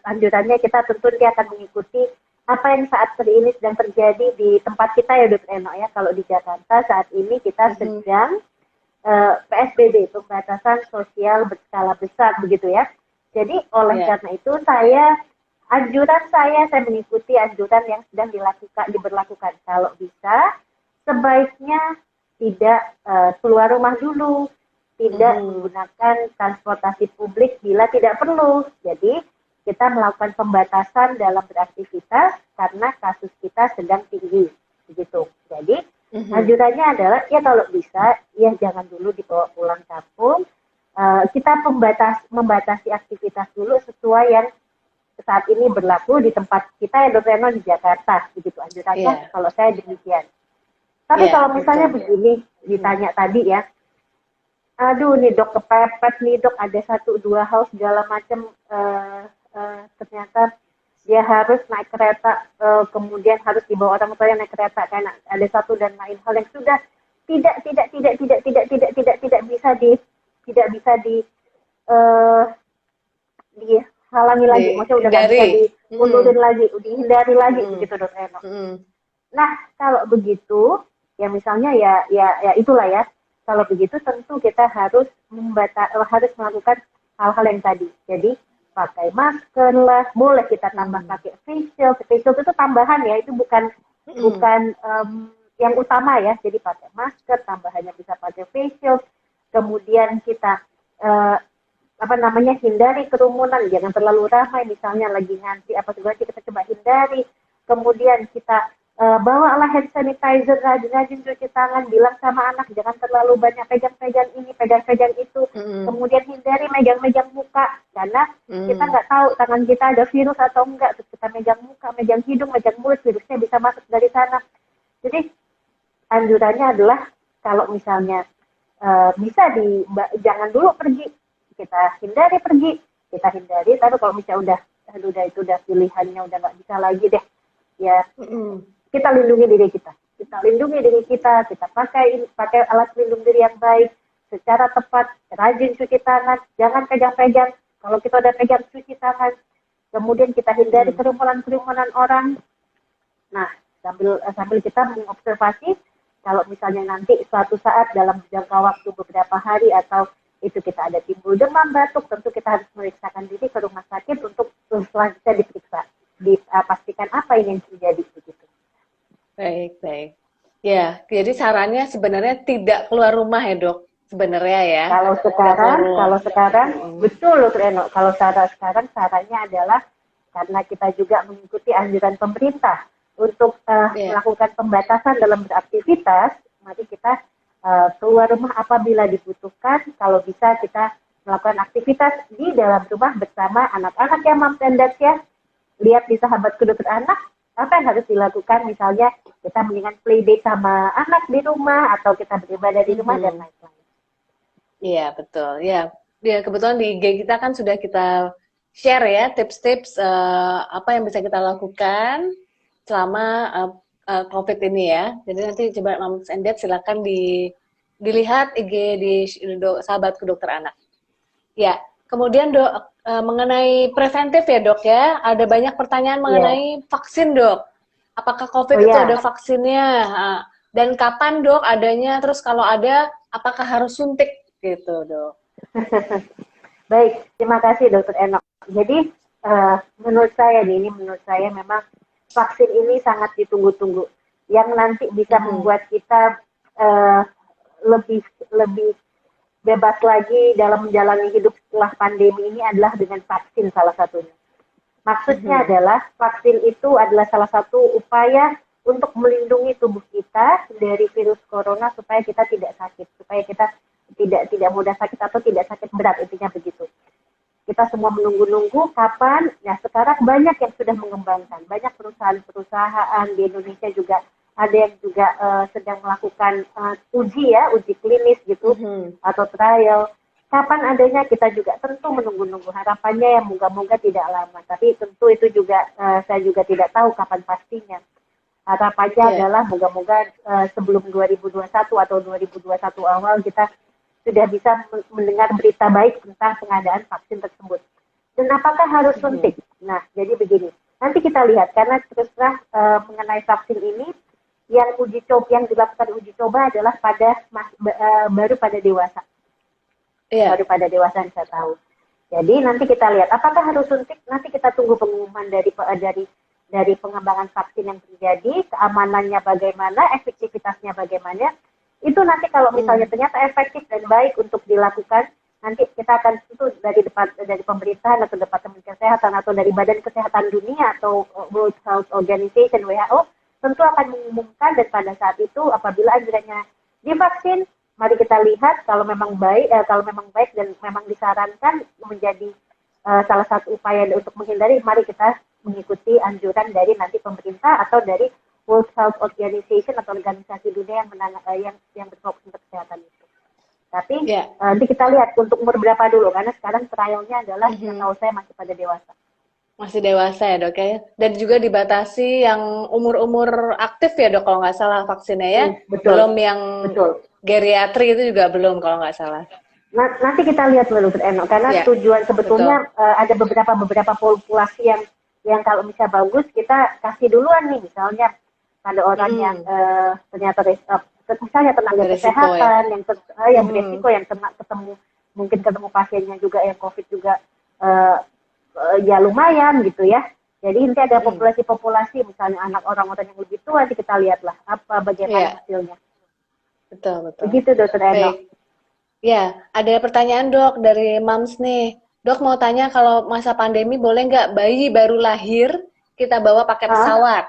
[SPEAKER 1] anjurannya kita tentu dia akan mengikuti apa yang saat ini sedang terjadi di tempat kita ya Dr. Eno ya. Kalau di Jakarta saat ini kita sedang PSBB, pembatasan sosial berskala besar begitu ya. Jadi oleh
[SPEAKER 2] Ya.
[SPEAKER 1] karena itu saya mengikuti anjuran yang sedang diberlakukan. Kalau bisa sebaiknya tidak keluar rumah dulu, tidak menggunakan transportasi publik bila tidak perlu. Jadi kita melakukan pembatasan dalam beraktivitas karena kasus kita sedang tinggi, begitu. Jadi anjurannya adalah ya kalau bisa ya jangan dulu dibawa pulang kampung. Kita membatasi aktivitas dulu sesuai yang saat ini berlaku di tempat kita ya Dokter Eno di Jakarta, begitu anjurannya. Kalau saya demikian. Tapi kalau misalnya begini ditanya tadi ya, aduh nih dok kepepet nih dok ada 1-2 hal segala macam ternyata dia harus naik kereta kemudian harus dibawa orang tua yang naik kereta karena ada satu dan lain hal yang sudah tidak bisa dihalangi lagi, maksudnya udah nggak bisa diundurin lagi, dihindari lagi begitu dok Eno. Nah kalau begitu ya misalnya ya itulah ya. Kalau begitu tentu kita harus melakukan hal-hal yang tadi. Jadi pakai masker lah, boleh kita tambah pakai face shield. Face shield itu tambahan ya, itu bukan yang utama ya. Jadi pakai masker, tambahannya bisa pakai face shield. Kemudian kita hindari kerumunan, jangan terlalu ramai. Misalnya lagi ngantri apa segala kita coba hindari. Kemudian kita bawalah hand sanitizer, rajin-rajin cuci tangan, bilang sama anak jangan terlalu banyak pegang-pegang ini, pegang-pegang itu, kemudian hindari megang-megang muka, karena kita nggak tahu tangan kita ada virus atau enggak, terus kita megang muka, megang hidung, megang mulut, virusnya bisa masuk dari sana. Jadi anjurannya adalah kalau misalnya bisa jangan dulu pergi, kita hindari, tapi kalau misalnya udah pilihannya udah nggak bisa lagi deh, ya kita lindungi diri kita, kita pakai alat pelindung diri yang baik, secara tepat, rajin cuci tangan, jangan pegang-pegang, kalau kita udah pegang cuci tangan, kemudian kita hindari kerumunan orang. Nah, sambil kita mengobservasi, kalau misalnya nanti suatu saat dalam jangka waktu beberapa hari atau itu kita ada timbul demam, batuk, tentu kita harus memeriksakan diri ke rumah sakit untuk selanjutnya diperiksa, dipastikan apa yang terjadi begitu.
[SPEAKER 2] Baik. Ya, jadi sarannya sebenarnya tidak keluar rumah ya, Dok. Sebenarnya ya.
[SPEAKER 1] Kalau sekarang betul Dr. Eno. Kalau sekarang sarannya adalah karena kita juga mengikuti anjuran pemerintah untuk melakukan pembatasan dalam beraktivitas, mari kita keluar rumah apabila dibutuhkan. Kalau bisa kita melakukan aktivitas di dalam rumah bersama anak-anak yang mampu ya. Lihat di Sahabatku Dokter Anak, apa yang harus dilakukan, misalnya kita mendingan playdate sama anak di rumah atau kita beribadah di rumah dan lain-lain.
[SPEAKER 2] Iya, betul. Ya, kebetulan di IG kita kan sudah kita share ya tips-tips apa yang bisa kita lakukan selama COVID ini ya. Jadi nanti coba Moms and Dad silakan dilihat IG di Sahabatku Dokter Anak. Ya, kemudian Dok, mengenai preventif ya Dok ya, ada banyak pertanyaan mengenai vaksin Dok. Apakah COVID itu ada vaksinnya? Dan kapan Dok adanya? Terus kalau ada, apakah harus suntik gitu Dok?
[SPEAKER 1] Baik, terima kasih Dokter Eno. Jadi menurut saya memang vaksin ini sangat ditunggu-tunggu, yang nanti bisa membuat kita lebih bebas lagi dalam menjalani hidup setelah pandemi ini adalah dengan vaksin salah satunya. Maksudnya adalah vaksin itu adalah salah satu upaya untuk melindungi tubuh kita dari virus corona supaya kita tidak sakit, supaya kita tidak mudah sakit atau tidak sakit berat, intinya begitu. Kita semua menunggu-nunggu kapan. Ya, sekarang banyak yang sudah mengembangkan, banyak perusahaan-perusahaan di Indonesia juga ada yang juga sedang melakukan uji klinis gitu atau trial. Kapan adanya kita juga tentu menunggu-nunggu, harapannya yang moga-moga tidak lama, tapi tentu itu juga saya juga tidak tahu kapan pastinya. Harapannya adalah moga-moga sebelum 2021 atau 2021 awal kita sudah bisa mendengar berita baik tentang pengadaan vaksin tersebut. Dan apakah harus suntik? Nah, jadi begini. Nanti kita lihat, karena terus terang mengenai vaksin ini, yang dilakukan uji coba adalah baru pada dewasa. Baru pada dewasa yang saya tahu. Jadi nanti kita lihat, apakah harus suntik? Nanti kita tunggu pengumuman dari pengembangan vaksin yang terjadi, keamanannya bagaimana, efektivitasnya bagaimana. Itu nanti kalau misalnya ternyata efektif dan baik untuk dilakukan, nanti kita akan tentu dari pemerintahan atau Departemen Kesehatan atau dari Badan Kesehatan Dunia atau World Health Organization WHO tentu akan mengumumkan, dan pada saat itu apabila anjurannya divaksin, mari kita lihat kalau memang baik dan memang disarankan menjadi salah satu upaya untuk menghindari, mari kita mengikuti anjuran dari nanti pemerintah atau dari World Health Organization atau organisasi dunia yang berfokus untuk kesehatan itu. Tapi nanti kita lihat untuk umur berapa dulu, karena sekarang trialnya adalah setahu saya masih pada dewasa.
[SPEAKER 2] Masih dewasa ya Dok ya? Dan juga dibatasi yang umur-umur aktif ya Dok kalau nggak salah vaksinnya ya? Belum yang geriatri itu juga belum kalau nggak salah.
[SPEAKER 1] Nanti kita lihat dulu Dr. Eno, karena tujuan sebetulnya ada beberapa populasi yang kalau misalnya bagus kita kasih duluan nih, misalnya pada orang yang ternyata misalnya tenaga kesehatan yang beresiko, yang ketemu pasiennya juga yang COVID juga ya lumayan gitu ya. Jadi nanti ada populasi misalnya orang-orang yang lebih tua, nanti kita lihatlah bagaimana hasilnya.
[SPEAKER 2] Betul.
[SPEAKER 1] Begitu Dr. Eno.
[SPEAKER 2] Ya, ada pertanyaan Dok dari Mams nih. Dok mau tanya, kalau masa pandemi boleh nggak bayi baru lahir kita bawa pakai pesawat?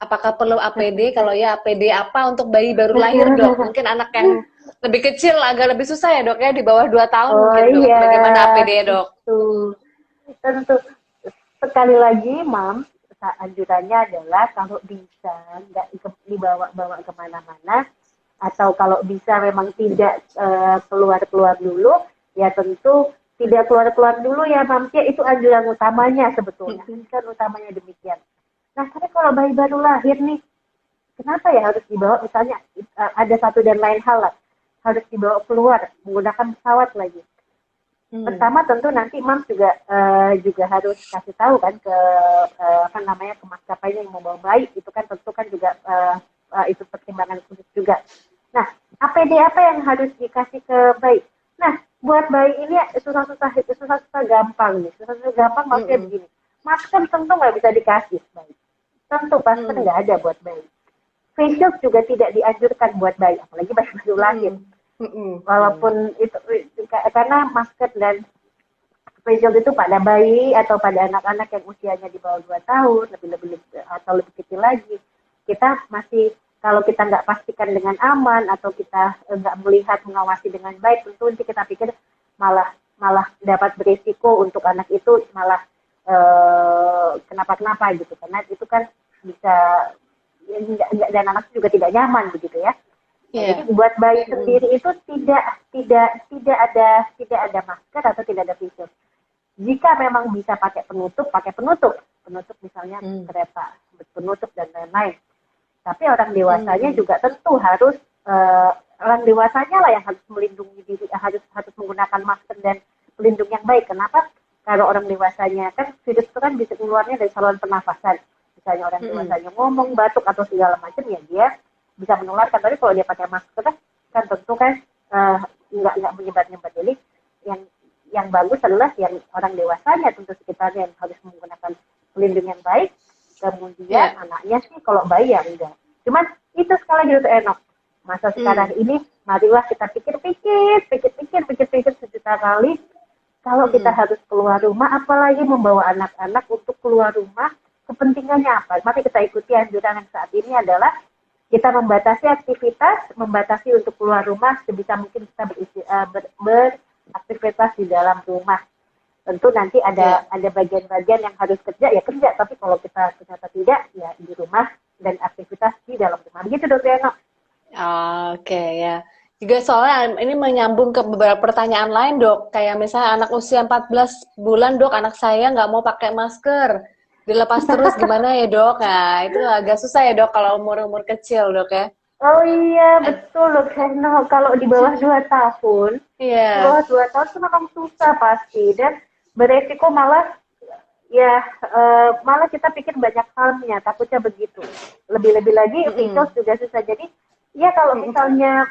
[SPEAKER 2] Apakah perlu APD? Kalau ya APD apa untuk bayi baru lahir, Dok? Mungkin anak yang lebih kecil agak lebih susah ya, Dok ya, di bawah 2 tahun
[SPEAKER 1] Oh
[SPEAKER 2] mungkin, Dok.
[SPEAKER 1] iya,
[SPEAKER 2] Bagaimana APD, Dok?
[SPEAKER 1] itu tentu sekali lagi, Mam, anjurannya adalah kalau bisa nggak dibawa-bawa kemana-mana, atau kalau bisa memang tidak keluar-keluar dulu, ya tentu tidak keluar-keluar dulu ya, Mam. Ya, itu anjuran utamanya sebetulnya. Kan utamanya demikian. Nah, tapi kalau bayi baru lahir nih, kenapa ya harus dibawa? Misalnya ada satu dan lain hal lah, harus dibawa keluar menggunakan pesawat lagi. Pertama tentu nanti Mam juga harus kasih tahu kan ke apa namanya, ke maskapainya yang membawa bayi, itu kan tentu kan juga itu pertimbangan khusus juga. Nah, APD apa yang harus dikasih ke bayi? Nah, buat bayi ini susah-susah gampang nih. Susah-susah gampang maksudnya begini. Masker tentu nggak bisa dikasih bayi. Tentu masker nggak ada buat bayi. Face shield juga tidak dianjurkan buat bayi, apalagi bayi baru lahir. Walaupun itu karena masker dan face shield itu pada bayi atau pada anak-anak yang usianya di bawah 2 tahun, lebih atau lebih kecil lagi, kita masih, kalau kita nggak pastikan dengan aman atau kita nggak melihat mengawasi dengan baik, tentu nanti kita pikir malah dapat berisiko untuk anak itu malah kenapa-kenapa gitu, karena itu kan bisa dan anak juga tidak nyaman begitu ya. Jadi buat bayi sendiri itu tidak ada masker atau tidak ada face. Jika memang bisa pakai penutup misalnya kereta penutup dan lain-lain. Tapi orang dewasanya juga tentu harus orang dewasanya lah yang harus melindungi diri, harus menggunakan masker dan pelindung yang baik. Kenapa? Kalau orang dewasanya kan virus itu kan bisa keluarnya dari saluran pernafasan. Misalnya orang dewasanya ngomong, batuk atau segala macam, ya dia bisa menularkan. Tapi kalau dia pakai masker kan tentu kan nggak menyebar-nyebar. Jadi yang bagus adalah yang orang dewasanya tentu sekitarnya yang harus menggunakan pelindung yang baik. Kemudian anaknya sih kalau bayi ya enggak. Cuman itu sekali lagi itu enak. Masa sekarang ini marilah kita pikir sejuta kali. Kalau kita harus keluar rumah, apalagi membawa anak-anak untuk keluar rumah, kepentingannya apa? Maka kita ikuti anjuran yang saat ini adalah kita membatasi aktivitas, membatasi untuk keluar rumah, sebisa mungkin kita beraktivitas di dalam rumah. Tentu nanti ada bagian-bagian yang harus kerja, ya kerja. Tapi kalau kita ternyata tidak, ya di rumah dan aktivitas di dalam rumah. Begitu, Dokter Eno.
[SPEAKER 2] Oke, ya. Juga soalnya ini menyambung ke beberapa pertanyaan lain, Dok. Kayak misalnya anak usia 14 bulan, Dok, anak saya nggak mau pakai masker. Dilepas terus gimana ya, Dok? Nah, itu agak susah ya, Dok, kalau umur-umur kecil, Dok ya.
[SPEAKER 1] Oh iya, betul, Dokter Eno. Kalau di bawah 2 tahun, di bawah 2 tahun itu memang susah pasti. Dan beresiko malah kita pikir banyak halnya, takutnya begitu. Lebih-lebih lagi, virus juga susah. Jadi, ya kalau misalnya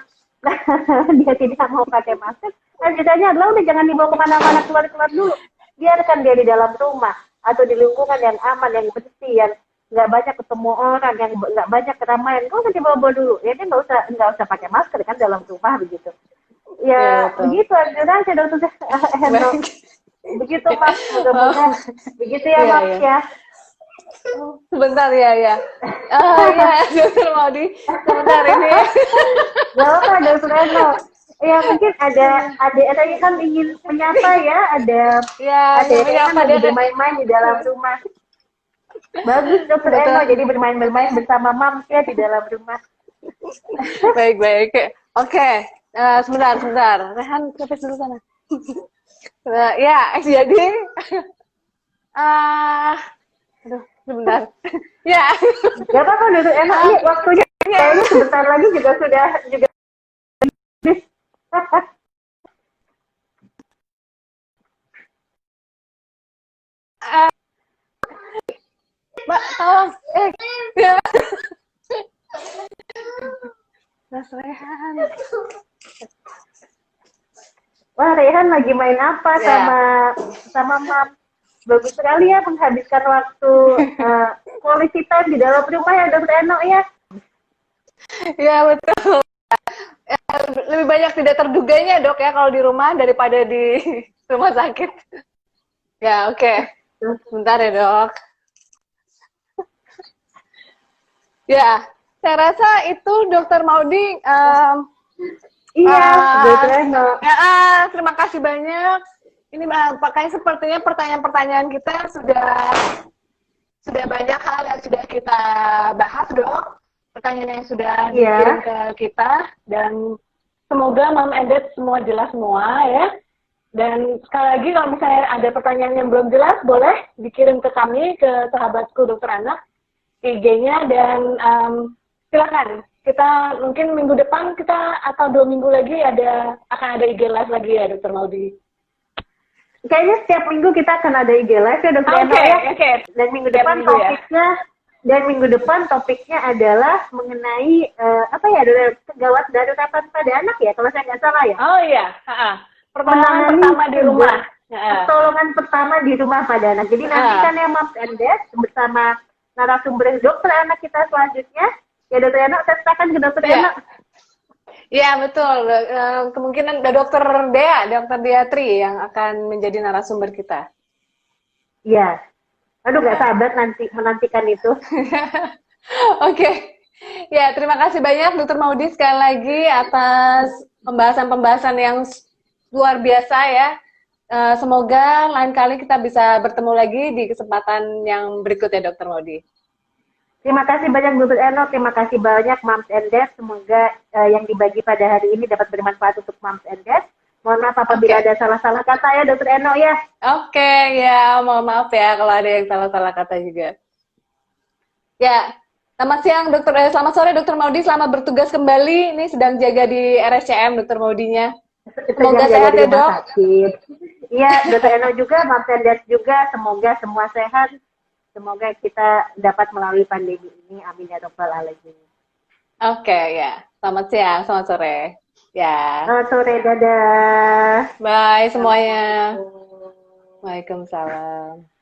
[SPEAKER 1] dia tidak mau pakai masker, lanjutannya adalah udah jangan dibawa kemana-mana, keluar-keluar dulu. Biarkan dia di dalam rumah atau di lingkungan yang aman, yang bersih, yang nggak banyak ketemu orang, yang nggak banyak keramaian. Kok usah dibawa dulu? Ya dia nggak usah pakai masker kan dalam rumah begitu. Ya begitu anjurannya, Dokter Eno. Begitu Mas, mudah-mudahan begitu ya Mas ya.
[SPEAKER 2] Sebentar ya. Ya, Dokter Maudi. Sebentar ini.
[SPEAKER 1] Gak apa, Dokter Eno. Ya mungkin ada tadi kan ingin menyapa ya, ada yang lagi bermain-main di dalam rumah. Bagus Dokter Eno, jadi bermain-bermain bersama Mams ya di dalam rumah.
[SPEAKER 2] Baik. Oke. Sebentar. Rehan, kepes dulu sana. Ya, jadi aduh, sebentar. Ya.
[SPEAKER 1] Gak apa-apa Dokter Eno, ini waktunya kayaknya sebentar lagi juga sudah
[SPEAKER 2] Mbak, tolong. Ya. Mas Rehan.
[SPEAKER 1] Wah, Rehan lagi main apa sama Mam? Bagus sekali ya menghabiskan waktu quality time di dalam rumah ya, Dokter Eno ya.
[SPEAKER 2] Ya, betul. Ya, lebih banyak tidak terduganya, Dok, ya kalau di rumah daripada di rumah sakit. Ya, oke. Sebentar ya, Dok. Ya, saya rasa itu Dokter Maudi.
[SPEAKER 1] Iya, Dokter Eno.
[SPEAKER 2] Terima kasih banyak. Ini pakainya sepertinya pertanyaan-pertanyaan kita sudah banyak hal yang sudah kita bahas, Dok. Pertanyaan yang sudah dikirim ke kita, dan semoga Mom and Dad semua jelas semua ya. Dan sekali lagi kalau misalnya ada pertanyaan yang belum jelas, boleh dikirim ke kami, ke sahabatku Dokter Anak, IG-nya, dan silakan. Kita mungkin minggu depan kita atau 2 minggu lagi akan ada IG live lagi ya, Dokter Maudi.
[SPEAKER 1] Kayaknya setiap minggu kita akan ada IG live ya, Dokter Eno ya.
[SPEAKER 2] Oke.
[SPEAKER 1] Dan minggu depan topiknya adalah mengenai gawat daruratan pada anak ya, kalau saya nggak salah ya.
[SPEAKER 2] Oh iya. Pertolongan pertama di rumah.
[SPEAKER 1] Pertolongan pertama di rumah pada anak. Jadi nanti kan ya Moms and Dad bersama narasumber dokter anak kita selanjutnya. Ya Dokter Eno, saya serahkan ke Dokter Eno.
[SPEAKER 2] Iya betul. Kemungkinan ada Dokter Diatri yang akan menjadi narasumber kita.
[SPEAKER 1] Iya. Aduh nggak sabar menantikan itu.
[SPEAKER 2] Oke. Ya, terima kasih banyak Dokter Maudi sekali lagi atas pembahasan-pembahasan yang luar biasa ya. Semoga lain kali kita bisa bertemu lagi di kesempatan yang berikutnya, Dokter Maudi.
[SPEAKER 1] Terima kasih banyak Dokter Eno, terima kasih banyak Moms and Dad. Semoga yang dibagi pada hari ini dapat bermanfaat untuk Moms and Dad. Mohon maaf apabila ada salah-salah kata ya Dokter Eno ya.
[SPEAKER 2] Oke, ya mohon maaf ya kalau ada yang salah-salah kata juga. Ya, selamat siang selamat sore Dokter Maudi, selamat bertugas kembali. Ini sedang jaga di RSCM Dokter Maudinya. Semoga sehat ya Dok.
[SPEAKER 1] Iya, Dokter Eno juga, Moms and Dad juga, semoga semua sehat. Semoga kita dapat melalui pandemi ini. Amin ya Rabbal Alamin.
[SPEAKER 2] Oke, ya. Selamat siang, selamat sore. Ya.
[SPEAKER 1] Selamat sore, dadah.
[SPEAKER 2] Bye semuanya. Waalaikumsalam.